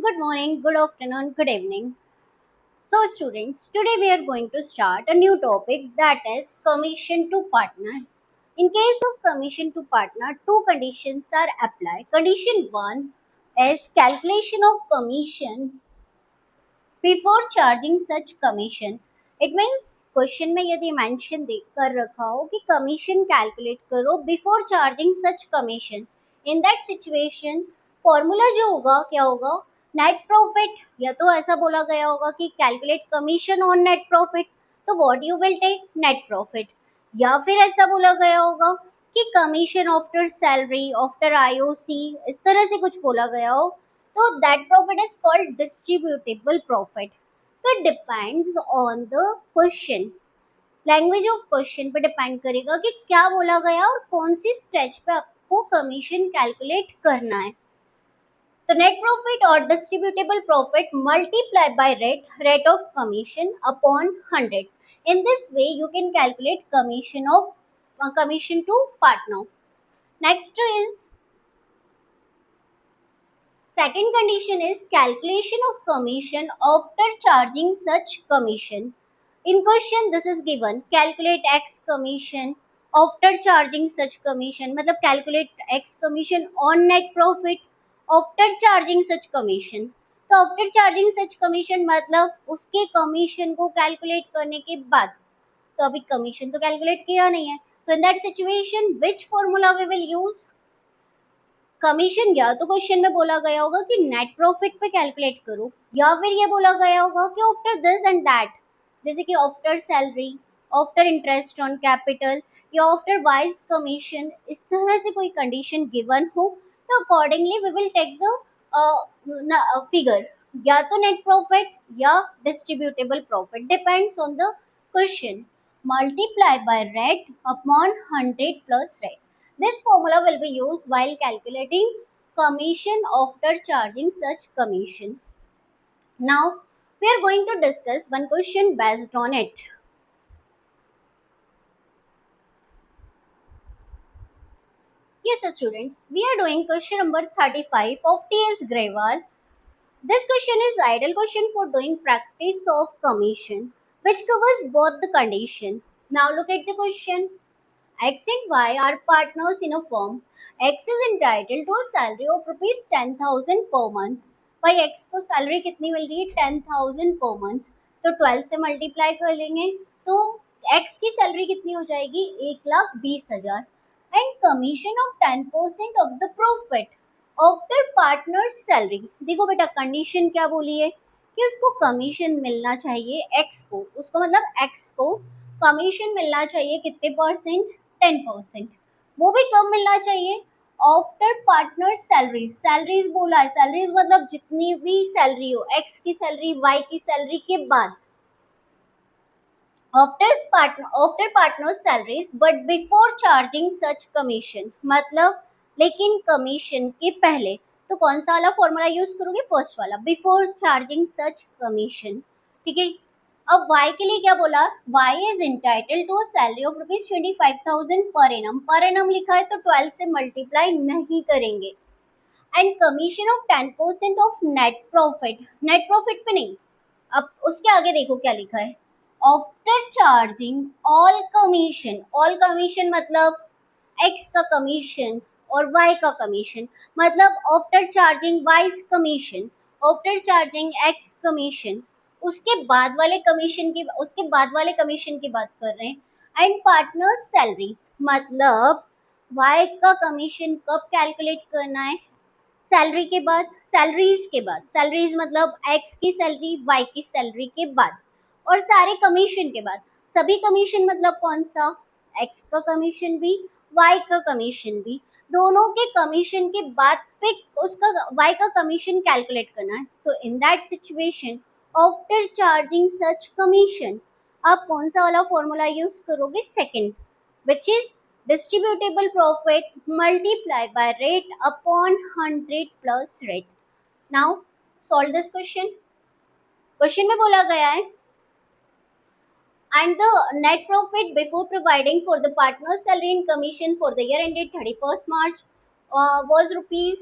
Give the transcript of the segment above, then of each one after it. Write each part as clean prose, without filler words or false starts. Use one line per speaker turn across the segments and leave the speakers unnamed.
Good morning, good afternoon, good evening. So, students, today we are going to start a new topic that is commission to partner. In case of commission to partner, two conditions are applied. Condition 1 is calculation of commission before charging such commission. It means question में यदि mention देख कर रखा हो कि commission calculate करो before charging such commission, in that situation formula जो होगा क्या होगा, नेट प्रॉफिट, या तो ऐसा बोला गया होगा कि calculate commission on net profit, तो what you will take net profit, या फिर ऐसा बोला गया होगा कि commission after salary after IOC, इस तरह से कुछ बोला गया हो, तो that profit is called distributable profit. तो it depends on the question, language of question पे डिपेंड करेगा कि क्या बोला गया और कौन सी स्टेज पे आपको कमीशन कैलकुलेट करना है. तो नेट प्रॉफिट और distributable profit multiply by rate of commission upon 100. In this way you can calculate commission to partner. Next is second condition is calculation of commission after charging such commission. In question this is given, calculate x commission after charging such commission, मतलब calculate x commission on net profit after charging such commission. तो after charging such commission मतलब उसके commission को calculate करने के बाद, तो अभी कमीशन तो कैलकुलेट किया नहीं है, तो in that situation which formula we will use. Commission या तो क्वेश्चन में बोला गया होगा कि नेट प्रॉफिट पे कैलकुलेट करो, या फिर ये बोला गया होगा कि आफ्टर दिस एंड दैट, जैसे कि after salary, after interest on capital, या आफ्टर वाइज कमीशन, इस तरह से कोई कंडीशन गिवन हो, तो accordingly we will take the figure, या तो नेट प्रॉफिट या distributable profit, depends on the question. Multiply by rate upon 100 plus rate. This formula will be used while calculating commission after charging such commission. Now, we are going to discuss one question based on it. Yes, students, we are doing question number 35 of T.S. Grewal. This question is ideal question for doing practice of commission, which covers both the condition. Now, look at the question. X and Y are partners in a firm. X is entitled to a salary of rupees 10,000 per month. भाई X को salary कितनी मिल रही है, 10,000 per month, तो 12 से multiply कर लेंगे तो X की सैलरी कितनी हो जाएगी, 1,20,000. And commission of 10% of the profit after partner salary. देखो बेटा कंडीशन क्या बोली है कि उसको कमीशन मिलना चाहिए X को, उसको मतलब X को कमीशन मिलना चाहिए कितने परसेंट, 10%. वो भी कब मिलना चाहिए, आफ्टर पार्टनर सैलरीज. सैलरीज बोला है, सैलरीज मतलब जितनी भी सैलरी हो, एक्स की सैलरी, वाई की सैलरी के बाद, after partner salaries but before charging such commission, मतलब लेकिन कमीशन के पहले. तो कौन सा वाला फॉर्मूला यूज करोगे, फर्स्ट वाला, बिफोर चार्जिंग सच कमीशन. ठीक है. अब y के लिए क्या बोला, y is entitled to a salary of rupees 25,000 per annum. Per annum लिखा है तो 12 से मल्टीप्लाई नहीं करेंगे. And commission of 10% of net profit, net profit पे नहीं, अब उसके आगे देखो क्या लिखा है, after charging all commission. All commission मतलब x का कमीशन और y का कमीशन, मतलब after charging wise commission, after charging x commission, उसके बाद वाले कमीशन की, उसके बाद वाले कमीशन की बात कर रहे हैं. एंड पार्टनर्स सैलरी मतलब y का कमीशन कब कैलकुलेट करना है, सैलरी के बाद, सैलरीज के बाद, सैलरीज मतलब x की सैलरी, y की सैलरी के बाद, और सारे कमीशन के बाद. सभी कमीशन मतलब कौन सा, x का कमीशन भी, y का कमीशन भी, दोनों के कमीशन के बाद पे उसका y का कमीशन कैलकुलेट करना है. तो in that situation after charging such commission, आप कौन सा वाला फॉर्मूला यूज करोगे, second, which is distributable profit multiply by rate upon 100 plus rate. Now solve this question. Question में बोला गया है and the net profit before providing for the partner's salary and commission for the year ended 31st March was rupees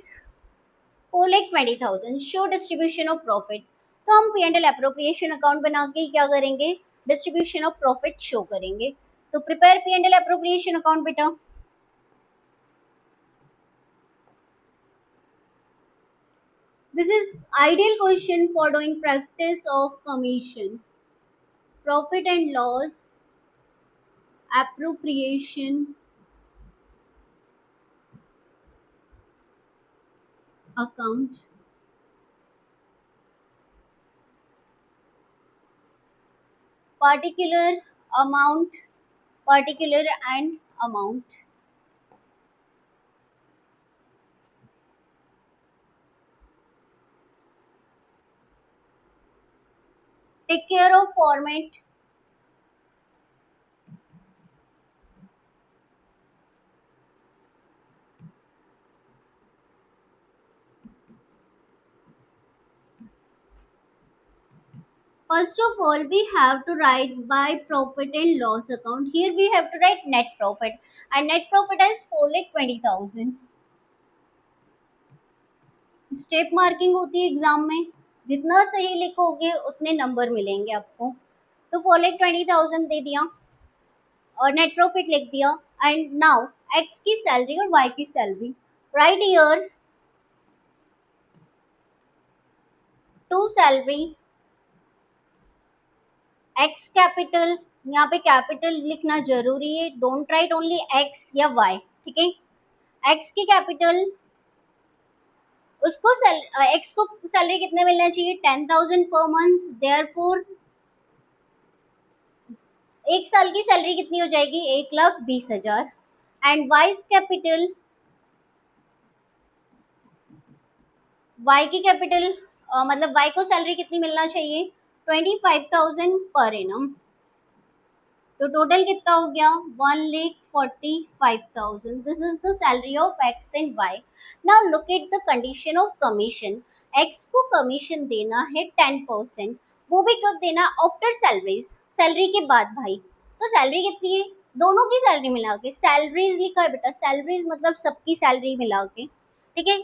4,20,000 show distribution of profit. तो हम P&L appropriation account बना के क्या करेंगे, डिस्ट्रीब्यूशन ऑफ प्रॉफिट शो करेंगे। तो prepare P&L appropriation account बेटा। This is ideal question for doing practice of commission. Profit and loss appropriation account. Particular amount, particular and amount. Take care of format. First of all, we have to write by profit and loss account. Here we have to write net profit, and net profit is 4,20,000. Step marking होती है exam में, जितना सही लिखोगे उतने number मिलेंगे आपको। तो 4,20,000 दे दिया और नेट प्रॉफिट लिख दिया। एंड नाउ एक्स की सैलरी और वाई की salary, write here to salary X capital, यहाँ पे कैपिटल लिखना जरूरी है, डोंट राइट ओनली एक्स या वाई, ठीक है। एक्स की कैपिटल, उसको एक्स को सैलरी कितने मिलना चाहिए, 10,000 पर मंथ। देयरफॉर एक साल की सैलरी कितनी हो जाएगी, 1,20,000। एंड वाइस कैपिटल, वाई की कैपिटल मतलब वाई को सैलरी कितनी मिलना चाहिए, 25,000 पर एनम। तो टोटल कितना हो गया, 1,45,000। This is the salary of X and Y. Now look at the condition of commission. X को कमीशन देना है 10%, वो भी कब देना, आफ्टर सैलरीज, सैलरी के बाद भाई। तो सैलरी कितनी है, दोनों की सैलरी मिला के, सैलरीज लिखा है बेटा, सैलरीज मतलब सबकी सैलरी मिला के, ठीक है।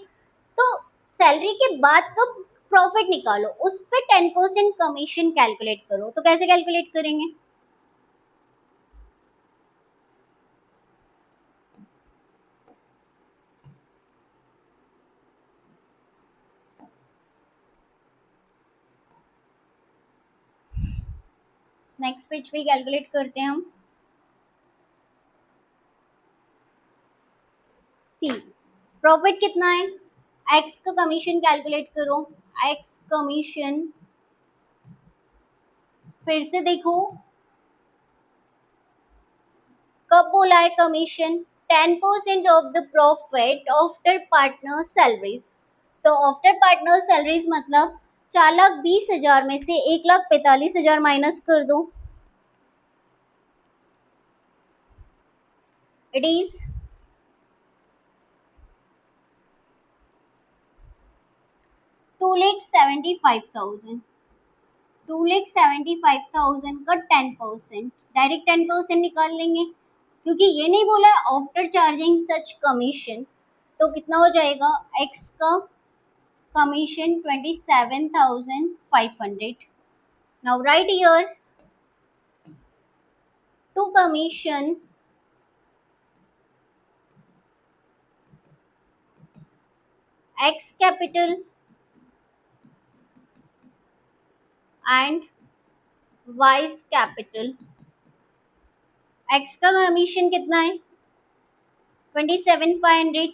तो सैलरी के बाद कब प्रॉफिट निकालो, उस पर 10% कमीशन कैलकुलेट करो। तो कैसे कैलकुलेट करेंगे, नेक्स्ट पेज पे कैलकुलेट करते हैं हम। सी प्रॉफिट कितना है, एक्स का कमीशन कैलकुलेट करो। एक्स कमीशन, फिर से देखो कब बोला है commission, 10% of the profit after partner salaries. तो आफ्टर पार्टनर सैलरीज मतलब 4,20,000 में से 1,45,000 माइनस कर दो, इट इज 2,75,000। 2,75,000 का 10%, डायरेक्ट 10% निकाल लेंगे, क्योंकि ये नहीं बोला है आफ्टर चार्जिंग सच कमीशन। तो कितना हो जाएगा, एक्स का commission 27,500। Now write here to commission X capital and Y's capital. X का कमीशन कितना है, 27,500,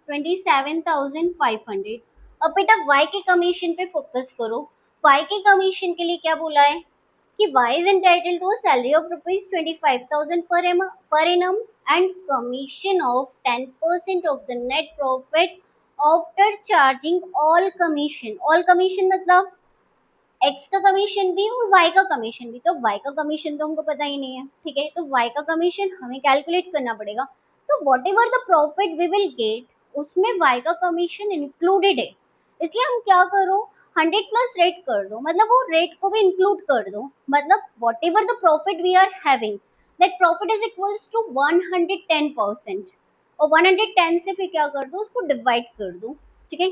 27,500। अब बेटा वाई के कमीशन पे फोकस करो। वाई के कमीशन के लिए क्या बोला है कि Y is entitled to a salary of ₹25,000 per annum and commission of 10% of the net profit after charging all commission. All commission मतलब एक्स का कमीशन भी और वाई का कमीशन भी। तो वाई का कमीशन तो हमको पता ही नहीं है, ठीक है। तो वाई का कमीशन हमें कैलकुलेट करना पड़ेगा। तो whatever the profit we will get, उसमें वाई का कमीशन इंक्लूडेड है। इसलिए हम क्या करो, 100 प्लस रेट कर दो, मतलब वो रेट को भी इंक्लूड कर दो। मतलब whatever the profit we are having, that profit is equals to 110%। और 110 से फिर क्या कर दो, उसको डिवाइड कर दो। ठीक है,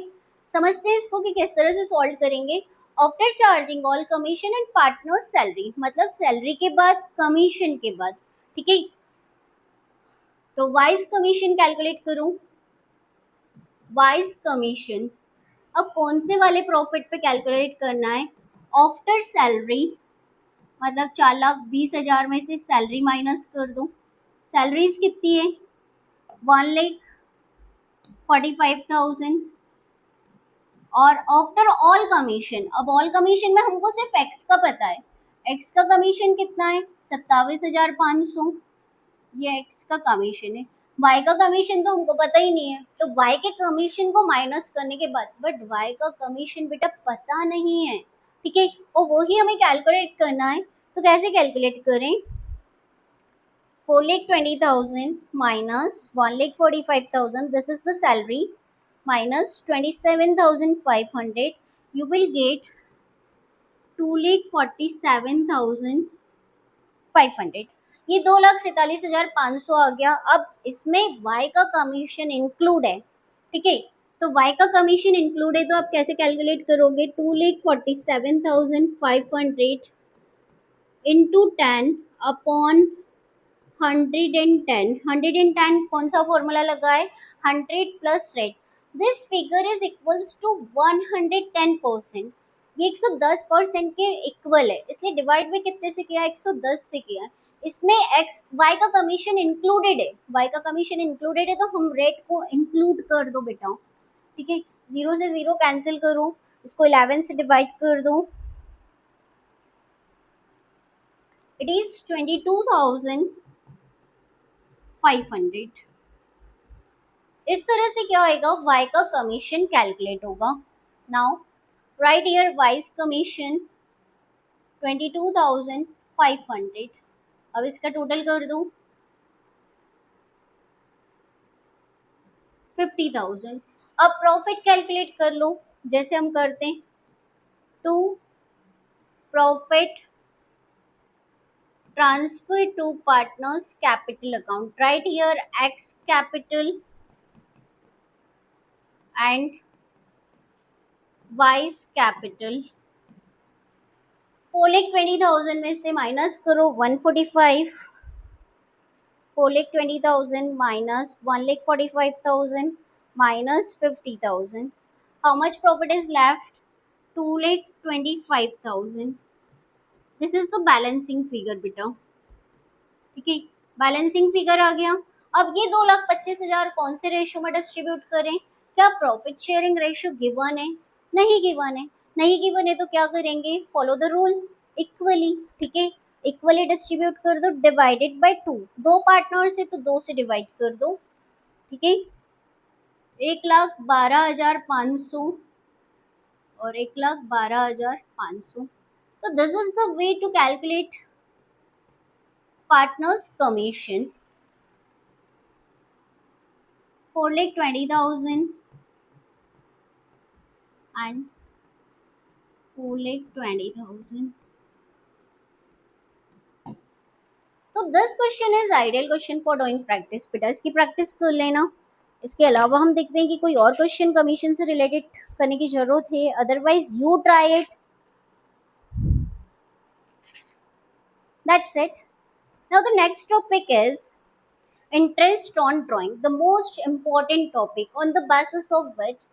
समझते हैं इसको कि किस तरह से सॉल्व करेंगे। After charging all commission and partners salary, मतलब सैलरी के बाद कमीशन के बाद, ठीक है। तो वाइज कमीशन कैलकुलेट करूं, वाइज कमीशन अब कौन से वाले प्रॉफिट पे कैलकुलेट करना है, आफ्टर सैलरी, मतलब 4,20,000 में से सैलरी माइनस कर दो। सैलरीज कितनी है, 1,45,000, और आफ्टर ऑल कमीशन, अब ऑल कमीशन में हमको सिर्फ एक्स का पता है, एक्स का कमीशन कितना है 27,500, ये एक्स का कमीशन है। वाई का कमीशन तो हमको पता ही नहीं है, तो वाई के कमीशन को माइनस करने के बाद, बट वाई का कमीशन बेटा पता नहीं है, ठीक है, और वही हमें कैलकुलेट करना है। तो कैसे कैलकुलेट करें, 4,20,000 minus 1,45,000, this is the salary, minus 27,500, you will get 2,47,500, ये 2,47,500 आ गया। अब इसमें y का कमीशन इंक्लूड है, ठीक है, तो y का कमीशन इंक्लूड है, तो आप कैसे कैलकुलेट करोगे, 2,47,500 इंटू 10 अपॉन 110, 110 कौन सा फॉर्मूला लगा है, 100 plus rate, this figure is equals to 110%, ये 110% के इक्वल है, इसलिए डिवाइड में कितने से किया, 110 से किया। इसमें एक्स वाई का कमीशन इंक्लूडेड है, वाई का कमीशन इंक्लूडेड है, तो हम रेट को इंक्लूड कर दो बेटा, ठीक है, 0 से 0 कैंसिल करो, इसको 11 से डिवाइड कर दो, इट इज 22,500। इस तरह से क्या होएगा, y का कमीशन कैलकुलेट होगा। Now write here wise commission 22,500, अब इसका टोटल कर दो 50,000। अब प्रॉफिट कैलकुलेट कर लो जैसे हम करते हैं, to profit transfer to partners capital account, right here X capital and Y's capital. 4,20,000 में से माइनस करो 145, 4,20,000 minus 1,45,000 minus 50,000, how much profit is left, 2,25,000, this is the balancing figure बेटा, ठीक है, बैलेंसिंग फिगर आ गया। अब ये 2,25,000 कौन से रेशियो में डिस्ट्रीब्यूट करें, क्या प्रॉफिट शेयरिंग रेशियो गिवन है, नहीं गिवन है, नहीं गिवन है तो क्या करेंगे, फॉलो द रूल, इक्वली, ठीक है, इक्वली डिस्ट्रीब्यूट कर दो, डिवाइडेड बाय 2, दो पार्टनर्स है तो 2 से डिवाइड कर दो, ठीक है, 1,12,500 और 1,12,500, तो this is the way to calculate partners commission, 4,20,000 and 4,20,000। तो this question is ideal question for doing practice, बेटा इसकी प्रैक्टिस कर लेना। इसके अलावा हम देखते हैं कि कोई और क्वेश्चन कमीशन से रिलेटेड करने की जरूरत है, otherwise you try it, that's it. Now the next topic is interest on drawing, the most important topic on the basis of which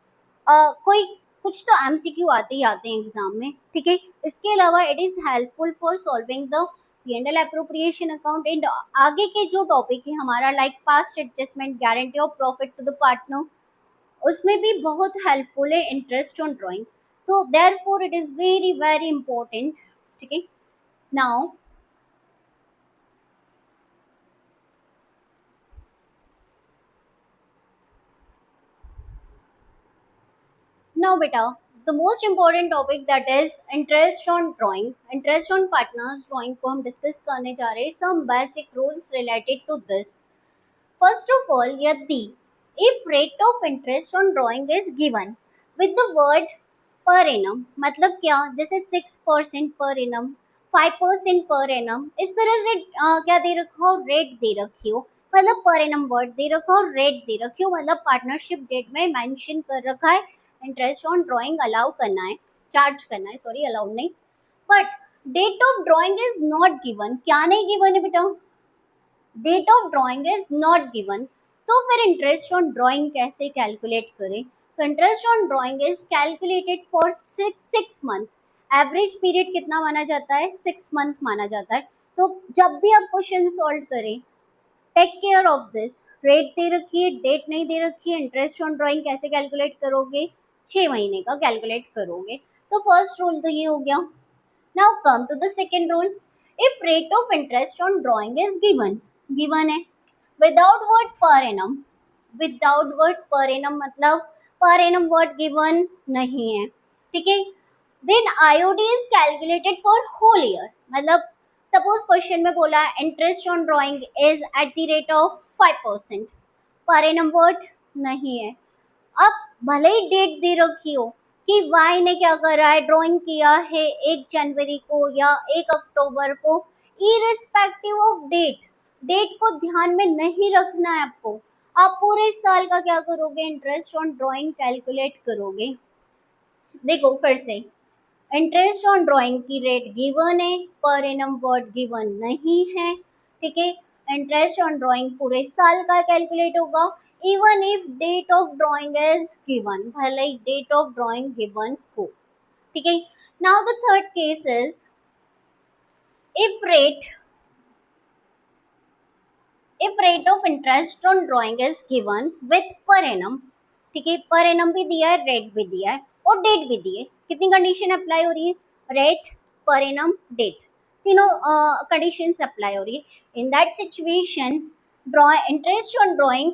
कोई कुछ तो एमसीक्यू आते ही आते हैं एग्जाम में, ठीक है, इसके अलावा it is helpful for solving the P&L appropriation account and आगे के जो टॉपिक है हमारा like past adjustment, guarantee of profit to the partner, उसमें भी बहुत हेल्पफुल है इंटरेस्ट ऑन ड्राइंग, तो therefore it is very very important, ठीक है। Now Now beta, the most important topic that is interest on drawing, interest on partners drawing को हम discuss करने जा रहे हैं, some basic rules related to this. First of all, यदि if rate of interest on drawing is given with the word per annum, मतलब क्या, जैसे 6% per annum, 5% per annum, इस तरह से क्या दे रखा हो, रेट दे रखी हो, मतलब पर एनम वर्ड दे रखा और रेट दे रखी हो, मतलब पार्टनरशिप डेट में मेंशन कर रखा है इंटरेस्ट ऑन ड्राइंग अलाउ करना है, चार्ज करना है, सॉरी अलाउ नहीं। But date of drawing is not given, क्या नहीं गिवन है बेटा, date of drawing is not given. तो फिर इंटरेस्ट ऑन ड्राइंग कैसे कैलकुलेट करें? तो interest on drawing is calculated for 6 month. Average period कितना माना जाता है? 6 मंथ माना जाता है। तो जब भी आप क्वेश्चन सॉल्व करें, take care of this. Rate दे रखी है, डेट नहीं दे रखी है, इंटरेस्ट ऑन ड्राइंग कैसे कैलकुलेट करोगे? 6 महीने का कैलकुलेट करोगे। तो फर्स्ट रूल तो ये हो गया। Now come to the second rule. If rate of interest on drawing is given, given है without word per annum, without word per annum मतलब पर एनम वर्ड गिवन नहीं है, ठीक है। Then IOD is calculated for whole year, मतलब suppose question में बोला interest on drawing is at the rate of 5%, per annum word नहीं है। अब भले ही डेट दे रखी हो कि वाई ने क्या करा है, ड्राइंग किया है 1 जनवरी को या 1 अक्टूबर को, इरिस्पेक्टिव ऑफ डेट, डेट को ध्यान में नहीं रखना है आपको। आप पूरे साल का क्या करोगे? इंटरेस्ट ऑन ड्राइंग कैलकुलेट करोगे। देखो फिर से, इंटरेस्ट ऑन ड्राइंग की रेट गिवन है, पर एनम वर्ड गिवन नहीं है, ठीक है। इंटरेस्ट ऑन ड्राइंग पूरे साल का कैलकुलेट होगा even if date of drawing is given, भले ही डेट ऑफ ड्राइंग गिवन हो, ठीक है। Now the third case is if rate of interest on drawing is given with per annum, ठीक है, पर एनम भी दिया है, रेट भी दिया है और डेट भी दी है। कितनी कंडीशन अप्लाई हो रही है? रेट, पर एनम, डेट, तीनों कंडीशंस अप्लाई हो रही है। In that situation interest on drawing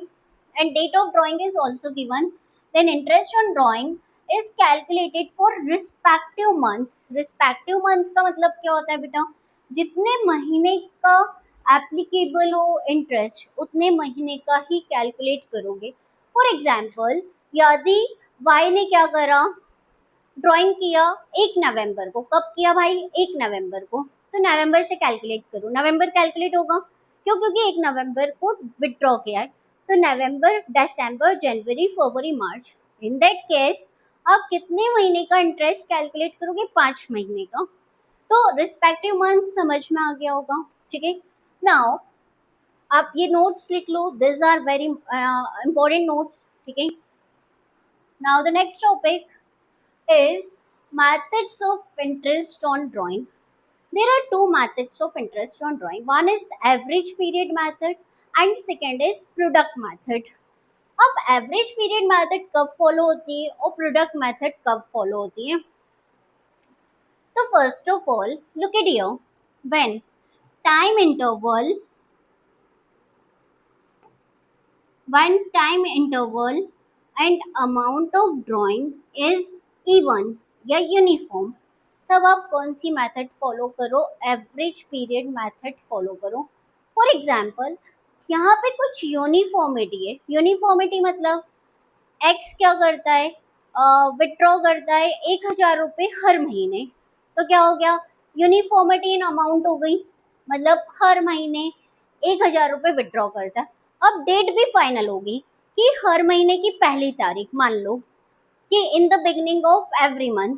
and date of drawing is also given, then interest on drawing is calculated for respective months। respective month का मतलब क्या होता है बेटा? जितने महीने का एप्लीकेबल हो इंटरेस्ट, उतने महीने का ही कैलकुलेट करोगे। फॉर एग्जाम्पल, यदि वाई ने क्या करा, ड्राइंग किया 1 नवंबर को, कब किया भाई? 1 नवंबर को, तो नवंबर से कैलकुलेट करो, नवंबर कैलकुलेट होगा, क्यों? क्योंकि 1 नवंबर को विड्रॉ किया है, तो नवंबर, दिसंबर, जनवरी, फरवरी, मार्च। इन दैट केस आप कितने महीने का इंटरेस्ट कैलकुलेट करोगे? 5 महीने का। तो रिस्पेक्टिव मंथ समझ में आ गया होगा, ठीक है। नाउ आप ये नोट्स लिख लो, this are very important notes, ठीक है। Now the next topic is methods of interest on drawing. There are two methods of interest on drawing. One is average period method and second is product method. अब average period method कब follow होती है और product method कब follow होती है? तो first of all, look at here. When time interval and amount of drawing is even या यूनिफॉर्म, तब आप कौन सी मेथड फॉलो करो? एवरेज पीरियड मेथड फॉलो करो। फॉर एग्जाम्पल, यहाँ पे कुछ यूनिफॉर्मिटी है। यूनिफॉर्मिटी मतलब एक्स क्या करता है? विड्रॉ करता है 1,000 रुपये हर महीने, तो क्या हो गया? यूनिफॉर्मिटी इन अमाउंट हो गई, मतलब हर महीने 1,000 रुपये विड्रॉ करता है। अब डेट भी फाइनल होगी कि हर महीने की पहली तारीख, मान लो कि इन the beginning of every month,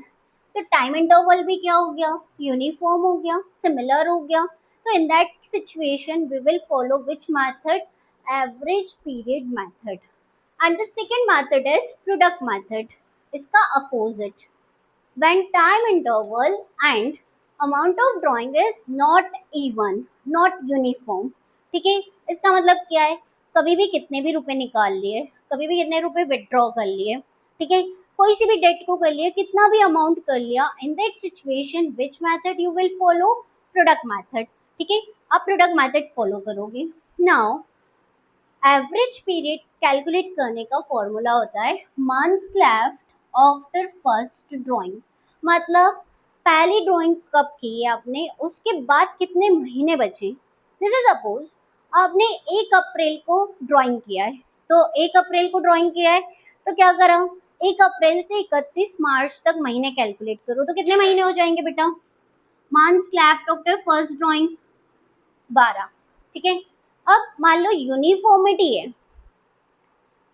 तो टाइम इंटरवल भी क्या हो गया? यूनिफॉर्म हो गया, सिमिलर हो गया। तो in that situation we will follow which method? Average period method. And the second method is product method, इसका अपोजिट। When time interval and amount of drawing is not even, not uniform, ठीक है। इसका मतलब क्या है? कभी भी कितने भी रुपए निकाल लिए, कभी भी कितने रुपए विड्रॉ कर लिए, ठीक है, कोई सी भी डेट को कर लिया, कितना भी अमाउंट कर लिया, इन that situation which method you will follow? Product method, ठीक है। आप प्रोडक्ट मेथड फॉलो करोगे। नाउ एवरेज पीरियड कैलकुलेट करने का फॉर्मूला होता है months left after first drawing, मतलब पहली ड्राइंग कब की है आपने, उसके बाद कितने महीने बचे। जैसे सपोज आपने 1 अप्रैल को ड्राइंग किया है, तो 1 अप्रैल को ड्राइंग किया है, तो क्या करा? 1 अप्रैल से 31 मार्च तक महीने कैलकुलेट करो, तो कितने महीने हो जाएंगे बेटा? Months left after first drawing 12, ठीक है। अब मान लो यूनिफॉर्मिटी है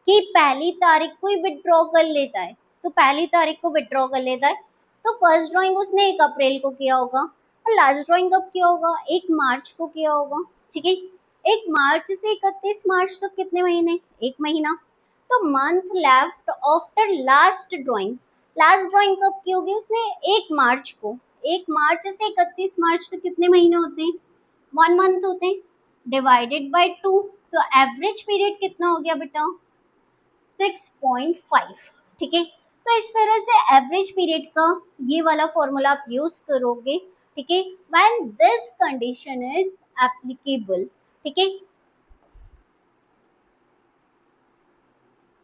कि पहली तारीख को ही विड्रॉ कर लेता है, तो पहली तारीख को विड्रॉ कर लेता है, तो फर्स्ट ड्राइंग उसने 1 अप्रैल को किया होगा और लास्ट ड्राइंग कब किया होगा, 1 मार्च को किया होगा। ठीक है, 1 मार्च से 31 मार्च तक कितने महीने, 1 महीना। तो month left after last drawing कब की होगी उसने, 1 मार्च को। 1 मार्च से 31 मार्च तक कितने महीने होते हैं, 1 मंथ होते हैं, डिवाइडेड बाय 2। तो एवरेज पीरियड कितना हो गया बेटा, 6.5। ठीक है, तो इस तरह से एवरेज पीरियड का ये वाला फॉर्मूला आप यूज करोगे। ठीक है, when this condition is applicable. ठीक है,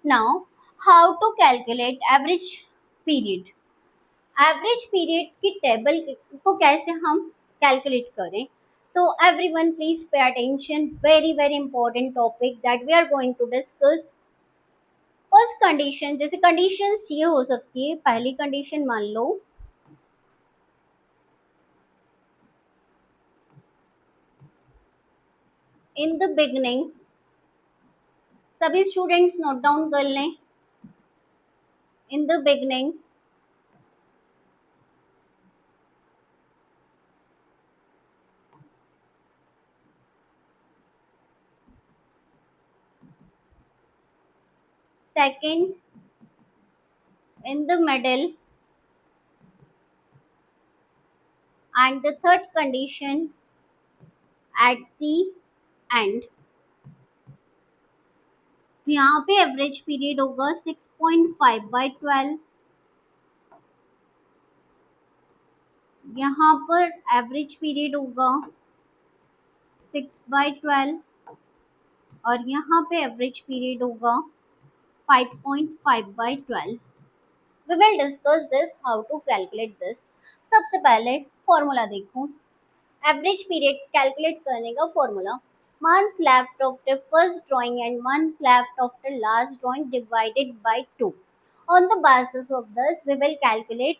now how to calculate average period. Average period की टेबल को कैसे हम कैलकुलेट करें, तो everyone please pay attention, very very important topic that we are going to discuss. First condition, जैसे conditions ये हो सकती है, पहली कंडीशन मान लो इन द बिगनिंग, सभी स्टूडेंट्स नोट डाउन कर लें, in the beginning second, in the middle, and the third condition at the end। यहाँ पे एवरेज पीरियड होगा 6.5/12, यहाँ पर एवरेज पीरियड होगा 6/12 और यहाँ पे एवरेज पीरियड होगा 5.5/12। We will discuss this how to calculate this। सबसे पहले फॉर्मूला देखो, एवरेज पीरियड कैलकुलेट करने का formula, month left after first drawing and month left after last drawing divided by 2। On the basis of this we will calculate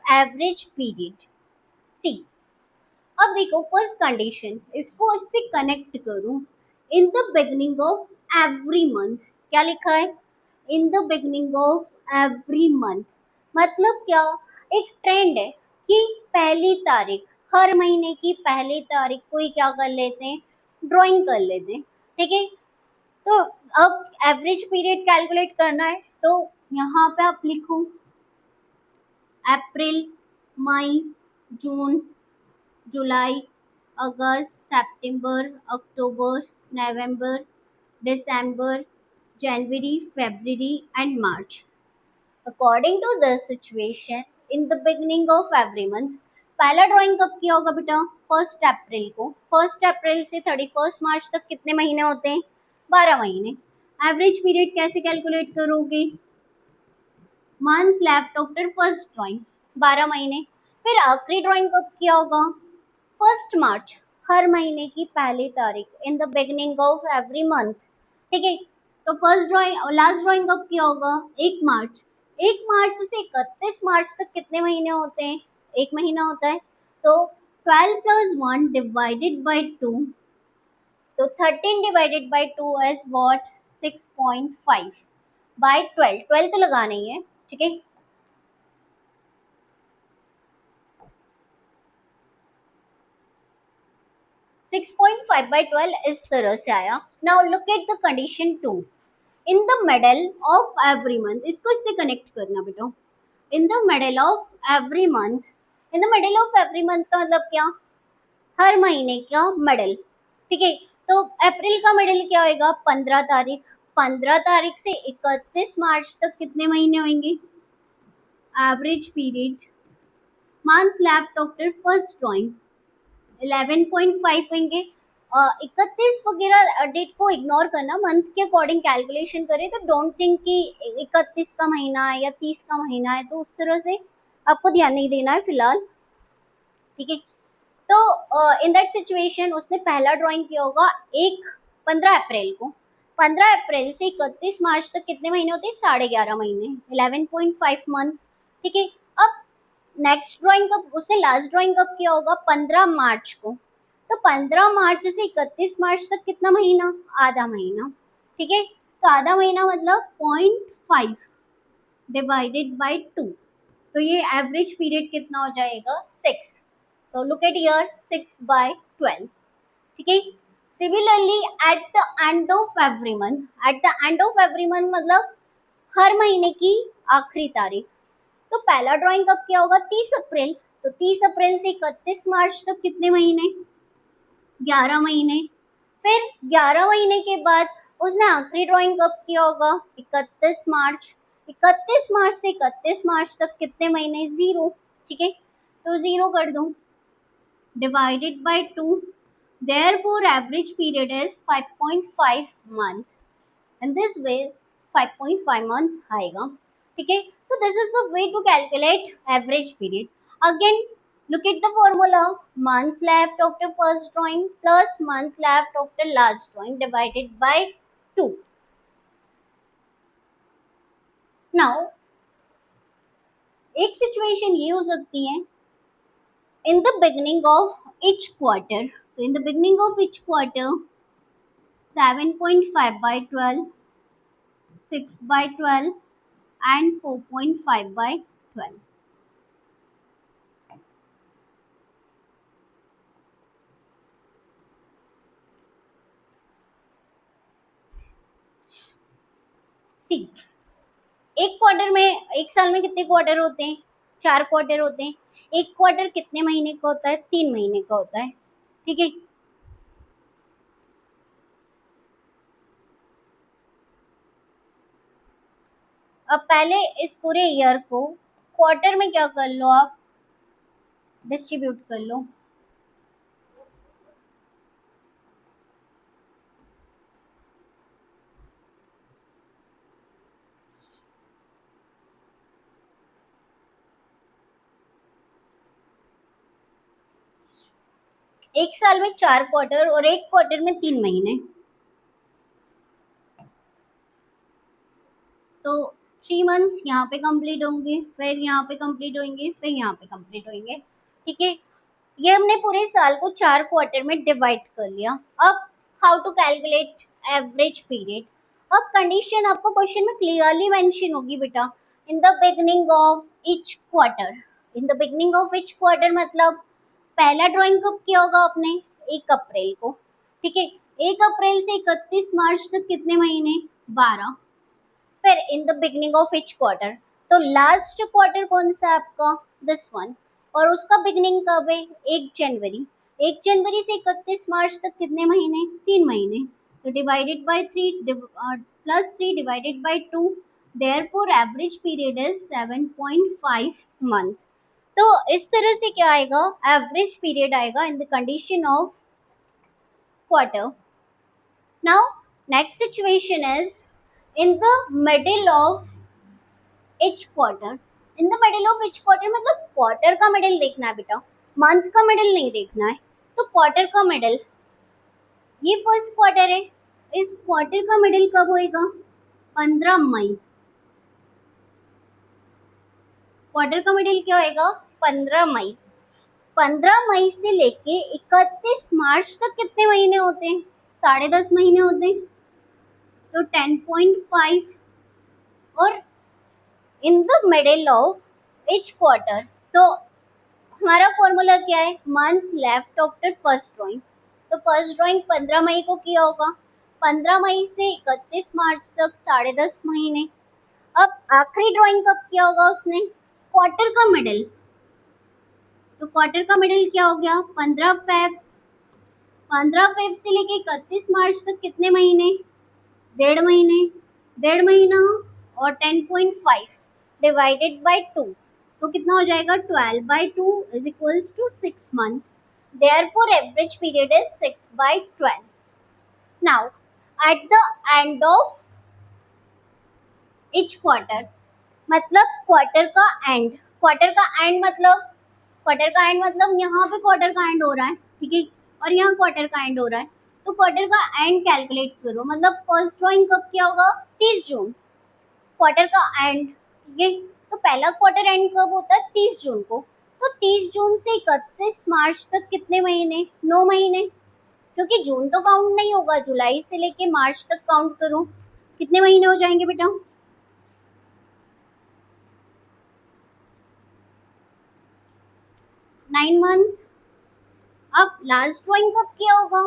average period. See, अब देखो first condition, इसको इससे connect करूं, in the beginning of every month, क्या लिखा है, in the beginning of every month, मतलब क्या, एक ट्रेंड है कि पहली तारीख, हर महीने की पहली तारीख को ही क्या कर लेते हैं, ड्राइंग कर लेते हैं। ठीक है, तो अब एवरेज पीरियड कैलकुलेट करना है, तो यहाँ पे आप लिखो अप्रैल, मई, जून, जुलाई, अगस्त, सितंबर, अक्टूबर, नवंबर, दिसंबर, जनवरी, फरवरी and March. According to the situation in the beginning of every month, पहला ड्राइंग कब किया होगा बेटा, 1 अप्रैल को। 1 अप्रैल से 31 मार्च तक कितने महीने होते हैं, 12 महीने। एवरेज पीरियड कैसे कैलकुलेट करोगे, month left after first drawing, 12 महीने। फिर आखिरी ड्राइंग कब किया होगा, 1 मार्च, हर महीने की पहली तारीख, इन the beginning of every month. ठीक है, तो फर्स्ट ड्राइंग, लास्ट ड्राइंग कब किया होगा, 1 मार्च। 1 मार्च से 31 मार्च तक कितने महीने होते हैं, 1 महीना होता है। तो 12 + 1 डिवाइडेड बाई 2, तो 13 डिवाइडेड बाई 2 इज वॉट, 6.5/12। 12 तो लगा नहीं है, ठीक है। सिक्स पॉइंट फाइव बाई 12 इस तरह से आया। Now look at the condition 2, in the middle of every month, इसको इससे कनेक्ट करना बेटा, in the middle of every month. In the middle of every month का मतलब क्या, हर महीने का मिडल। ठीक है, तो अप्रैल का मिडल क्या होगा, 15 तारीख। 15 तारीख से 31 मार्च तक कितने महीने होंगे, average period, month left after first drawing 11.5 होंगे। 31 वगैरह डेट को इग्नोर करना, मंथ के अकॉर्डिंग कैलकुलेशन करें, तो डोंट थिंक कि 31 का महीना है या 30 का महीना है, तो उस तरह से आपको ध्यान नहीं देना है फिलहाल। ठीक है, तो इन दैट सिचुएशन उसने पहला ड्राइंग किया होगा 15 अप्रैल को। 15 अप्रैल से 31 मार्च तक कितने महीने होते हैं, 11.5 महीने, 11.5 मंथ। ठीक है, अब नेक्स्ट ड्राइंग कब, उसने लास्ट ड्राइंग कब किया होगा, 15 मार्च को। तो 15 मार्च से 31 मार्च तक कितना महीना, आधा महीना, ठीक है। तो आधा महीना मतलब 0.5 डिवाइडेड बाय 2, तो ये एवरेज पीरियड कितना हो जाएगा 6। तो लुक एट हियर 6/12, ठीक है। Similarly at the end of every month, at the end of every month मतलब हर महीने की आखिरी तारीख। तो पहला ड्राइंग कब क्या होगा, 30 अप्रैल। तो 30 अप्रैल से 31 मार्च तक कितने महीने, 11 महीने। फिर 11 महीने के बाद उसने आखिरी ड्राइंग कब किया होगा, 31 मार्च। 31 मार्च से 31 मार्च तक कितने महीने, 0, ठीक है। तो 0 कर दो, divided by 2, therefore average period is 5.5 month. In this way 5.5 month आएगा, ठीक है। तो this is the way to calculate average period. Again look at the formula, month left of the first drawing plus month left of the last drawing divided by 2. Now एक situation ये हो सकती है in the beginning of each quarter, तो in the beginning of each quarter 7.5/12, 6/12 and 4.5/12. सी, एक quarter में, एक साल में कितने क्वार्टर होते हैं, 4 क्वार्टर होते हैं। एक क्वार्टर कितने महीने का होता है, 3 महीने का होता है, ठीक है। अब पहले इस पूरे ईयर को क्वार्टर में क्या कर लो, आप डिस्ट्रीब्यूट कर लो। एक साल में 4 क्वार्टर और एक क्वार्टर में 3 महीने, तो 3 मंथ्स यहाँ पे कंप्लीट होंगे, फिर यहाँ पे कंप्लीट होंगे, फिर यहाँ पे कंप्लीट होंगे, ठीक है। ये हमने पूरे साल को 4 क्वार्टर में डिवाइड कर लिया। अब how to calculate average period. अब कंडीशन आपको क्वेश्चन में क्लियरली मेंशन होगी बेटा, in the beginning of each quarter. In the beginning of each quarter मतलब पहला ड्राइंग कब किया होगा आपने, 1 अप्रैल को, ठीक है। 1 अप्रैल से 31 मार्च तक कितने महीने, 12। फिर इन the beginning of each quarter, तो लास्ट क्वार्टर कौन सा है आपका, दिस वन, और उसका बिगनिंग कब है, 1 जनवरी। 1 जनवरी से 31 मार्च तक कितने महीने, 3 महीने। तो divided by 3 plus 3 divided by 2, therefore average period is 7.5 month. तो इस तरह से क्या आएगा, एवरेज पीरियड आएगा in the condition of quarter. Now next situation is in the middle of each quarter. In the middle of each quarter मतलब quarter का middle देखना है बेटा, मंथ का मिडिल नहीं देखना है। तो क्वार्टर का मिडिल, ये फर्स्ट क्वार्टर है, इस क्वार्टर का मिडिल कब होएगा, 15 मई। क्वार्टर का मिडिल क्या होएगा, 15 मई। 15 मई से लेके 31 मार्च तक कितने महीने होते हैं, 10.5 महीने होते हैं, तो 10.5। और इन the middle of each quarter, तो हमारा फॉर्मूला क्या है, month left after first drawing. तो फर्स्ट ड्राइंग 15 मई को किया होगा, 15 मई से 31 मार्च तक 10.5 महीने। अब आखिरी ड्राइंग कब किया होगा उसने, क्वार्टर का मिडिल। तो क्वार्टर का मिडिल क्या हो गया, 15 फेब। 15 फेब से लेके 31 मार्च तक कितने महीने, 1.5 महीने। 1.5 महीना और 10.5 डिवाइडेड बाय 2, तो कितना हो जाएगा, 12/2 is equals to 6 month. Therefore average period is 6/12। Now at the end of each quarter मतलब क्वार्टर का एंड, क्वार्टर का एंड मतलब, क्वार्टर का एंड मतलब यहाँ पे क्वार्टर का एंड हो रहा है, ठीक है, और यहाँ क्वार्टर का एंड हो रहा है। तो क्वार्टर का एंड कैलकुलेट करो, मतलब फर्स्ट ड्राइंग कब किया होगा, 30 जून, क्वार्टर का एंड, ठीक है। तो पहला क्वार्टर एंड कब होता है, 30 जून को। तो 30 जून से 31 मार्च तक कितने महीने? 9 महीने, क्योंकि जून तो काउंट नहीं होगा, जुलाई से लेके मार्च तक काउंट करो, कितने महीने हो जाएंगे बेटा? 9 मंथ। अब लास्ट ड्राइंग कब किया होगा?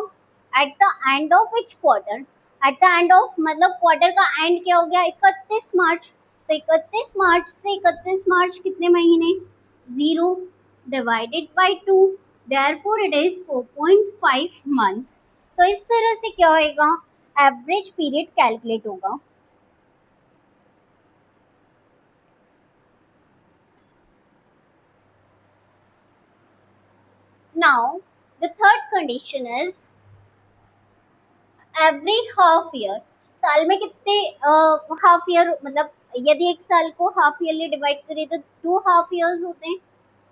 Eight the end of which quarter? Eight the end of मतलब क्वार्टर का एंड क्या हो गया? 31 मार्च। तो 31 मार्च से 31 मार्च कितने महीने? 0 divided by 2, therefore it is 4.5 month. तो इस तरह से क्या होएगा? एवरेज पीरियड कैलकुलेट होगा। Now, the third condition is every half year। साल में कितने हाफ ईयर, मतलब यदि एक साल को हाफ ईयरली डिवाइड करें तो 2 हाफ ईयर्स होते हैं,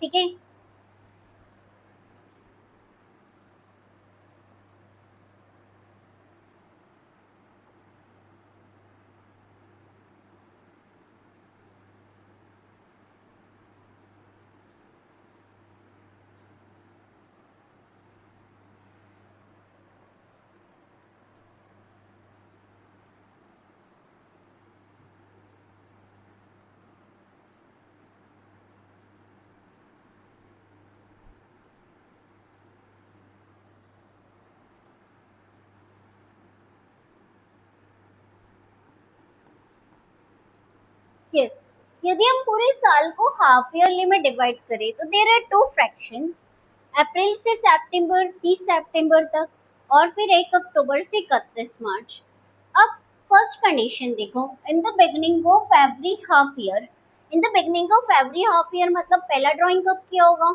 ठीक है। यस, यदि हम पूरे साल को हाफ ईयरली में डिवाइड करें तो देयर आर 2 फ्रैक्शन, अप्रैल से सितंबर 30 सितंबर तक, और फिर 1 अक्टूबर से 31 मार्च। अब फर्स्ट कंडीशन देखो, इन the beginning of every half year. In the beginning of every half year मतलब पहला ड्राइंग कब किया होगा?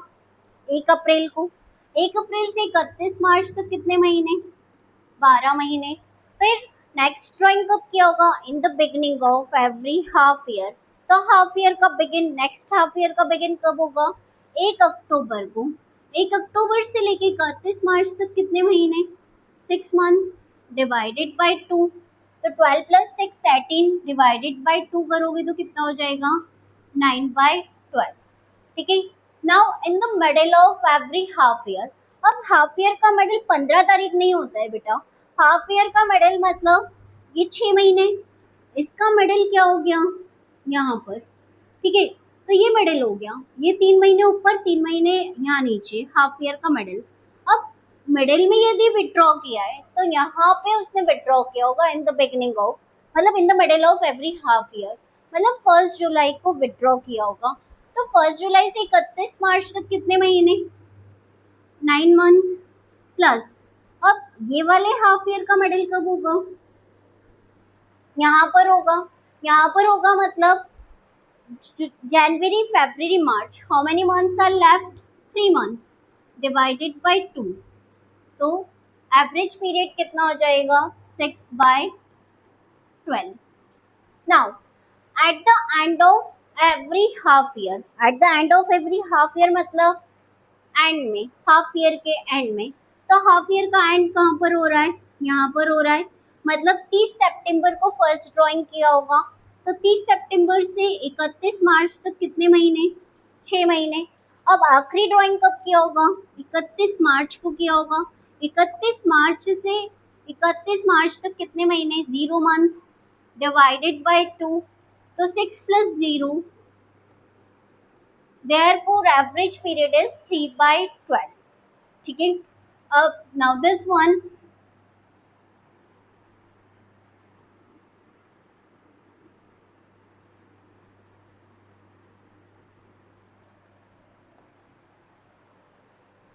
1 अप्रैल को। 1 अप्रैल से 31 मार्च तक कितने महीने? 12 महीने। फिर नेक्स्ट ड्राइंग कब किया होगा? इन the beginning of every half year. तो हाफ ईयर का बिगिन, नेक्स्ट हाफ ईयर का बिगिन कब होगा? 1 अक्टूबर को। 1 अक्टूबर से लेके 31 मार्च तक कितने महीने? 6 मंथ डिवाइडेड बाई 2। तो 12 प्लस 6 18 डिवाइडेड बाई 2 करोगे तो कितना हो जाएगा? 9/12, ठीक है। Now in the middle of every half year. अब हाफ ईयर का मिडल 15 तारीख नहीं होता है बेटा। हाफ ईयर का मिडल मतलब ये 6 महीने, इसका मिडल क्या हो गया? यहाँ पर, ठीक है। तो ये मिडल हो गया, ये 3 महीने ऊपर 3 महीने यहाँ नीचे, हाफ ईयर का मिडल। अब मिडल में यदि विड्रॉ किया है तो यहाँ पे उसने विड्रॉ किया होगा इन द बिगिनिंग ऑफ, मतलब इन the middle of every half year, मतलब 1 जुलाई को विड्रॉ किया होगा। तो 1 जुलाई से 31 मार्च तक कितने महीने? 9 मंथ प्लस। अब ये वाले हाफ ईयर का मिडल कब होगा? यहाँ पर होगा। यहाँ पर होगा मतलब जनवरी फरवरी मार्च। How many months are left? 3 months divided by 2। तो एवरेज पीरियड कितना हो जाएगा? 6/12। Now at the end of every half year, at the end of every half year मतलब एंड में, हाफ ईयर के एंड में। तो हाफ ईयर का एंड कहाँ पर हो रहा है? यहाँ पर हो रहा है, मतलब 30 सितंबर को फर्स्ट ड्राइंग किया होगा। तो 30 सितंबर से 31 मार्च तक कितने महीने? 6 महीने। अब आखिरी ड्राइंग कब किया होगा? 31 मार्च को किया होगा। 31 मार्च से 31 मार्च तक कितने महीने? 0 मंथ डिवाइडेड बाई 2। तो 6 plus 0, therefore average period is 3/12, ठीक है। अब now this one,